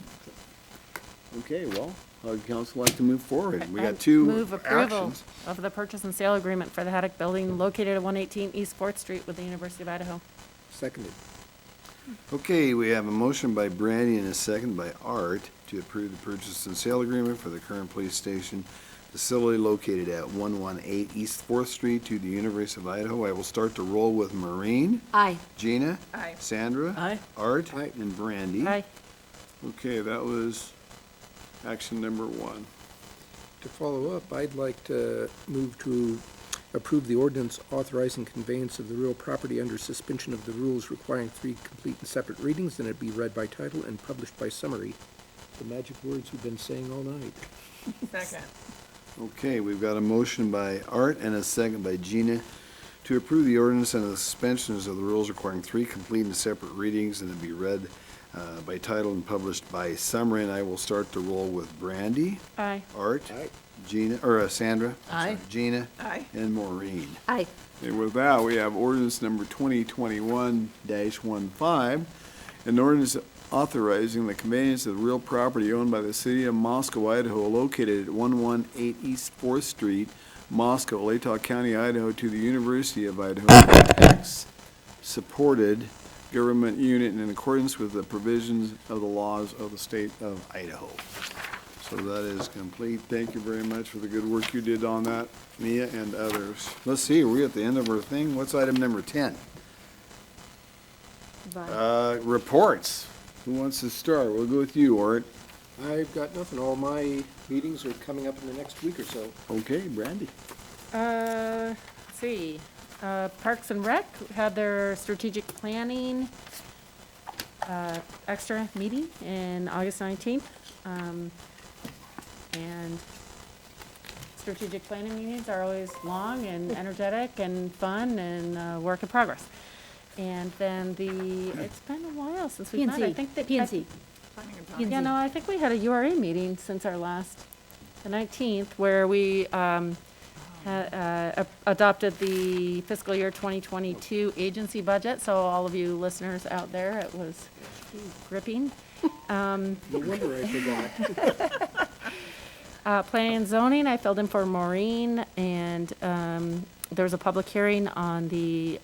Okay, well, how would council like to move forward? We got two Move approval actions. of the purchase and sale agreement for the Haddock Building located at 118 East 4th Street with the University of Idaho. Seconded. Okay, we have a motion by Brandy and a second by Art to approve the purchase and sale agreement for the current police station facility located at 118 East 4th Street to the University of Idaho. I will start to roll with Maureen, Aye. Gina, Aye. Sandra, Aye. Art, Aye. and Brandy. Aye. Okay, that was action number 1. To follow up, I'd like to move to approve the ordinance authorizing conveyance of the real property under suspension of the rules requiring 3 complete and separate readings, and it be read by title and published by summary. The magic words we've been saying all night. Second. Okay, we've got a motion by Art and a second by Gina to approve the ordinance and the suspensions of the rules requiring 3 complete and separate readings, and it be read by title and published by summary. And I will start to roll with Brandy, Aye. Art, Aye. Gina, or Sandra. Aye. sorry, Gina. Aye. And Maureen. Aye. And with that, we have ordinance number 2021-15, an ordinance authorizing the conveyance of real property owned by the city of Moscow, Idaho, located at 118 East 4th Street, Moscow, Latah County, Idaho, to the University of Idaho, supported government unit in accordance with the provisions of the laws of the state of Idaho. So that is complete. Thank you very much for the good work you did on that, Mia and others. Let's see, are we at the end of our thing? What's item number 10? Reports. Who wants to start? We'll go with you, Art. I've got nothing. All my meetings are coming up in the next week or so. Okay, Brandy. Let's see. Parks and Rec had their strategic planning extra meeting in August 19th. And strategic planning meetings are always long and energetic and fun and work in progress. And then it's been a while since we've met. I think that PNC. Yeah, no, I think we had a URA meeting since our last, the 19th, where we adopted the fiscal year 2022 agency budget. So all of you listeners out there, it was gripping. No wonder I forgot. Planning and zoning, I filled in for Maureen, and there was a public hearing on the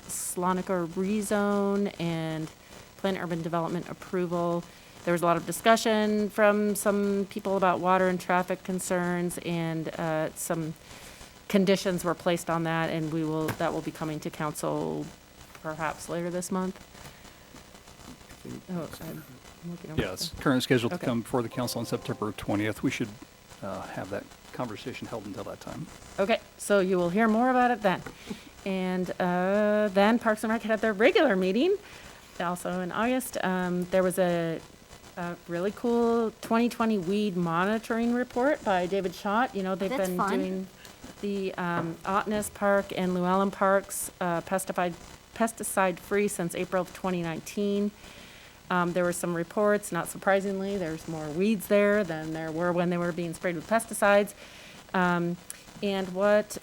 Slonica rezone and plan urban development approval. There was a lot of discussion from some people about water and traffic concerns, and some conditions were placed on that, and that will be coming to council perhaps later this month. Oh, I'm looking over Yeah, it's currently scheduled to Okay. come before the council on September 20th. We should have that conversation held until that time. Okay, so you will hear more about it then. And then Parks and Rec had their regular meeting, also in August. There was a really cool 2020 weed monitoring report by David Schott. You know, they've That's been fun. doing the Otness Park and Llewellyn Parks pesticide-free since April of 2019. There were some reports, not surprisingly, there's more weeds there than there were when they were being sprayed with pesticides. And what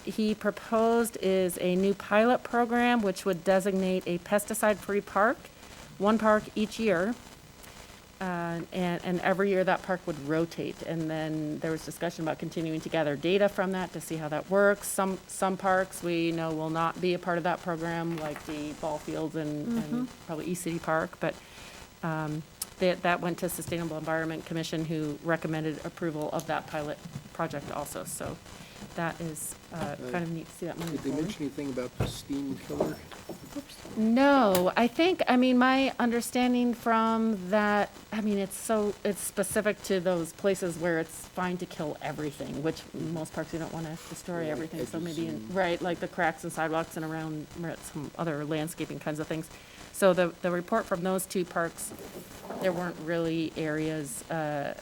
he proposed is a new pilot program which would designate a pesticide-free park, one park each year. And every year that park would rotate. And then there was discussion about continuing to gather data from that to see how that works. Some parks we know will not be a part of that program, like the ball fields and probably East City Park. But that went to Sustainable Environment Commission, who recommended approval of that pilot project also. So that is kind of neat to see that moving Did they forward. mention anything about the steam killer? No, I mean, my understanding from that, I mean, it's specific to those places where it's fine to kill everything, which most parks you don't want to destroy Right, everything. So edges maybe, and- right, like the cracks and sidewalks and around some other landscaping kinds of things. So the report from those two parks, there weren't really areas that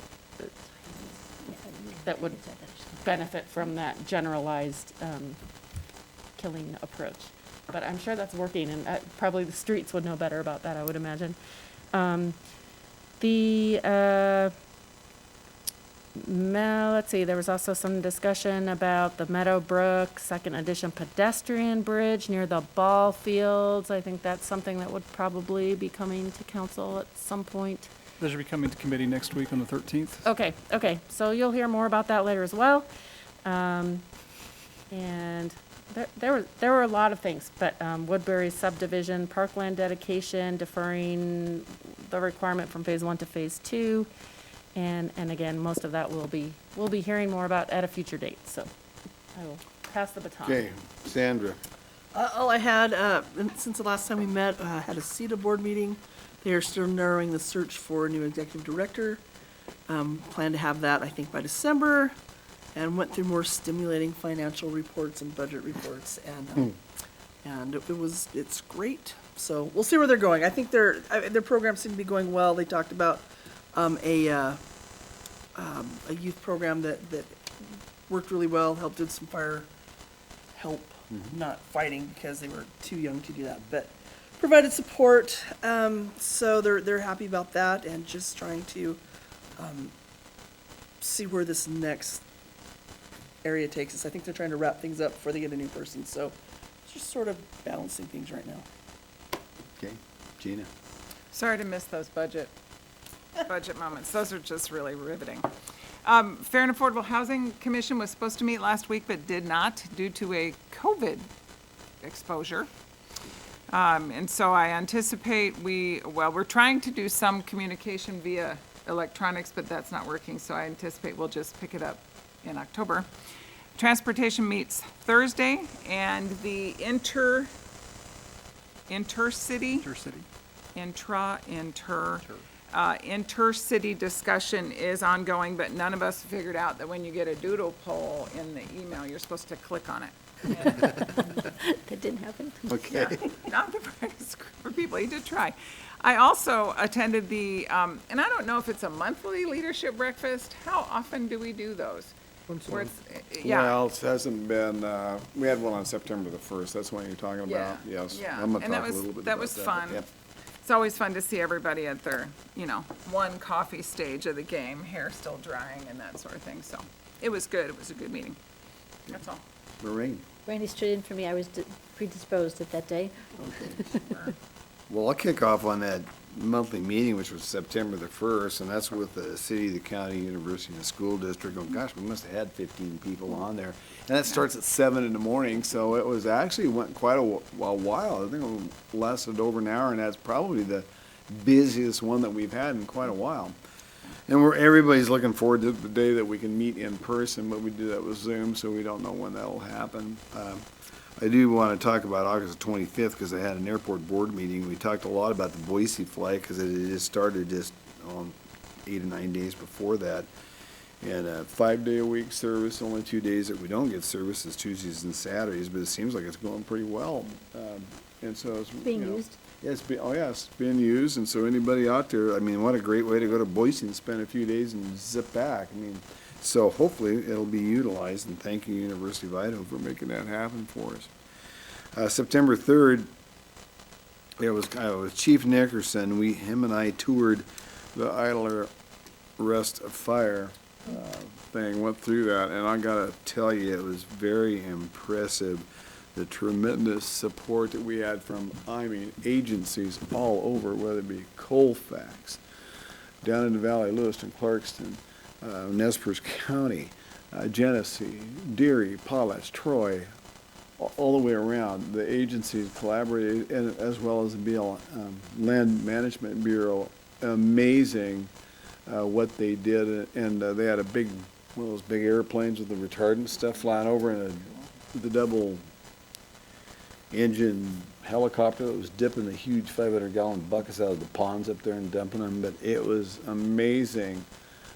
would benefit from that generalized killing approach. But I'm sure that's working, and probably the streets would know better about that, I would imagine. Let's see, there was also some discussion about the Meadow Brook second edition pedestrian bridge near the ball fields. I think that's something that would probably be coming to council at some point. That should be coming to committee next week on the 13th. Okay, so you'll hear more about that later as well. And there were a lot of things, but Woodbury subdivision, parkland dedication, deferring the requirement from phase 1 to phase 2. And again, most of that we'll be hearing more about at a future date, so I will pass the baton. Okay, Sandra. All I had, since the last time we met, had a CETA board meeting. They are still narrowing the search for a new executive director. Plan to have that, I think, by December, and went through more stimulating financial reports and budget reports, and it's great. So we'll see where they're going. I think their programs seem to be going well. They talked about a youth program that worked really well, helped with some fire help, not fighting because they were too young to do that, but provided support. So they're happy about that, and just trying to see where this next area takes us. I think they're trying to wrap things up before they get a new person, so it's just sort of balancing things right now. Okay, Gina. Sorry to miss those budget moments. Those are just really riveting. Fair and Affordable Housing Commission was supposed to meet last week, but did not due to a COVID exposure. And so I anticipate we're trying to do some communication via electronics, but that's not working, so I anticipate we'll just pick it up in October. Transportation meets Thursday, and the intercity discussion is ongoing, but none of us figured out that when you get a doodle poll in the email, you're supposed to click on it. That didn't happen. Okay. Yeah, not the brightest group of people. You did try. I also attended the, and I don't know if it's a monthly leadership breakfast. How often do we do those? Once a Where month. it's- Yeah. Well, it hasn't been, we had one on September the 1st, that's what you're talking about, yes. Yeah, I'm gonna and that talk a was, little bit that about was that, fun. yep. It's always fun to see everybody at their, one coffee stage of the game, hair still drying and that sort of thing, so it was good, it was a good meeting. That's all. Lorraine. Randy stood in for me. I was predisposed at that day. Well, I'll kick off on that monthly meeting, which was September the 1st, and that's with the city, the county, university, and the school district. Oh, gosh, we must have had 15 people on there. And that starts at 7 in the morning, so it was actually went quite a while. I think it lasted over an hour, and that's probably the busiest one that we've had in quite a while. And everybody's looking forward to the day that we can meet in person, but we do that with Zoom, so we don't know when that'll happen. I do want to talk about August 25th, because I had an airport board meeting. We talked a lot about the Boise flight, because it just started 8 or 9 days before that. And a 5-day-a-week service, only 2 days that we don't get service is Tuesdays and Saturdays, but it seems like it's going pretty well. And so it's Being used. Yeah, it's being used, and so anybody out there, I mean, what a great way to go to Boise and spend a few days and zip back. I mean, so hopefully it'll be utilized, and thank you, University of Idaho, for making that happen for us. September 3rd, it was Chief Nickerson. Him and I toured the Idler Rest of Fire thing, went through that, and I gotta tell you, it was very impressive. The tremendous support that we had from, agencies all over, whether it be Colfax, down in the valley, Lewiston, Clarkston, Nez County, Genesee, Deary, Potlatch, Troy, all the way around. The agencies collaborated, and as well as the Land Management Bureau. Amazing what they did, and they had one of those big airplanes with the retardant stuff flying over, and the double engine helicopter that was dipping the huge 500-gallon buckets out of the ponds up there and dumping them. But it was amazing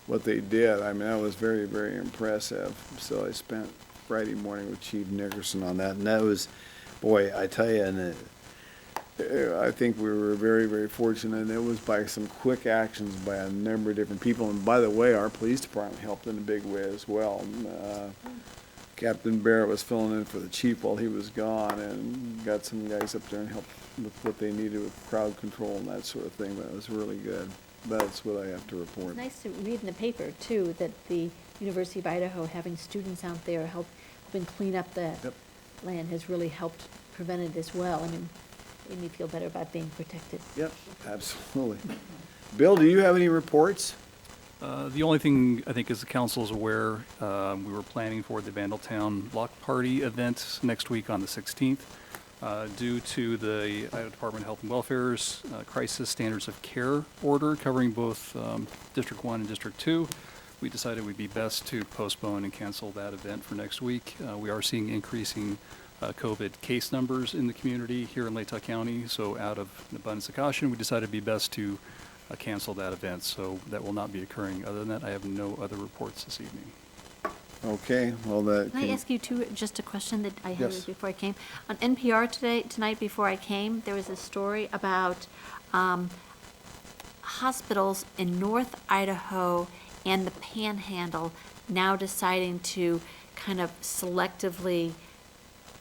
what they did. I mean, that was very, very impressive. So I spent Friday morning with Chief Nickerson on that, and that was, boy, I tell you, and I think we were very, very fortunate, and it was by some quick actions by a number of different people. And by the way, our police department helped in a big way as well. Captain Barrett was filling in for the chief while he was gone, and got some guys up there and helped with what they needed with crowd control and that sort of thing. That was really good. That's what I have to report. It's nice to read in the paper, too, that the University of Idaho, having students out there helping clean up the land, has really helped prevent it as well. I mean, made me feel better about being protected. Yep, absolutely. Bill, do you have any reports? The only thing, I think, as the council is aware, we were planning for the Vandaltown Block Party event next week on the 16th. Due to the Idaho Department of Health and Welfare's crisis standards of care order covering both District 1 and District 2, we decided it would be best to postpone and cancel that event for next week. We are seeing increasing COVID case numbers in the community here in Latah County, so out of an abundance of caution, we decided it'd be best to cancel that event, so that will not be occurring. Other than that, I have no other reports this evening. Okay, well, that. Can I ask you just a question that I heard Yes. before I came? On NPR tonight before I came, there was a story about hospitals in North Idaho and the Panhandle now deciding to kind of selectively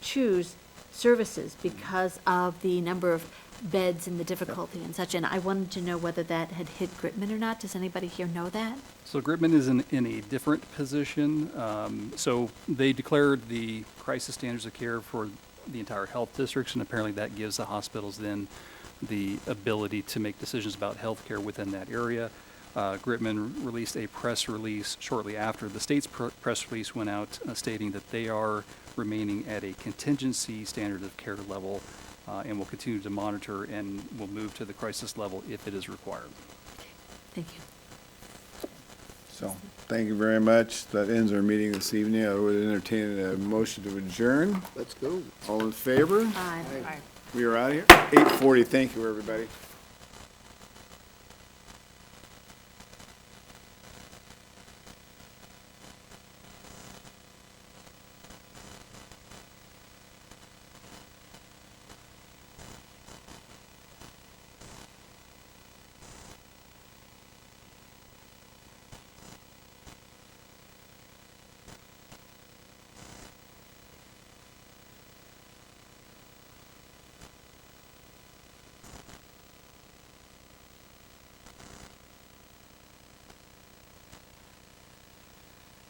choose services because of the number of beds and the difficulty and such, and I wanted to know whether that had hit Gritman or not. Does anybody here know that? So Gritman is in a different position. So they declared the crisis standards of care for the entire health districts, and apparently that gives the hospitals then the ability to make decisions about health care within that area. Gritman released a press release shortly after. The state's press release went out stating that they are remaining at a contingency standard of care level and will continue to monitor and will move to the crisis level if it is required. Thank you. So, thank you very much. That ends our meeting this evening. I would entertain a motion to adjourn. Let's go. All in favor? Aye. We are out of here. 8:40. Thank you, everybody.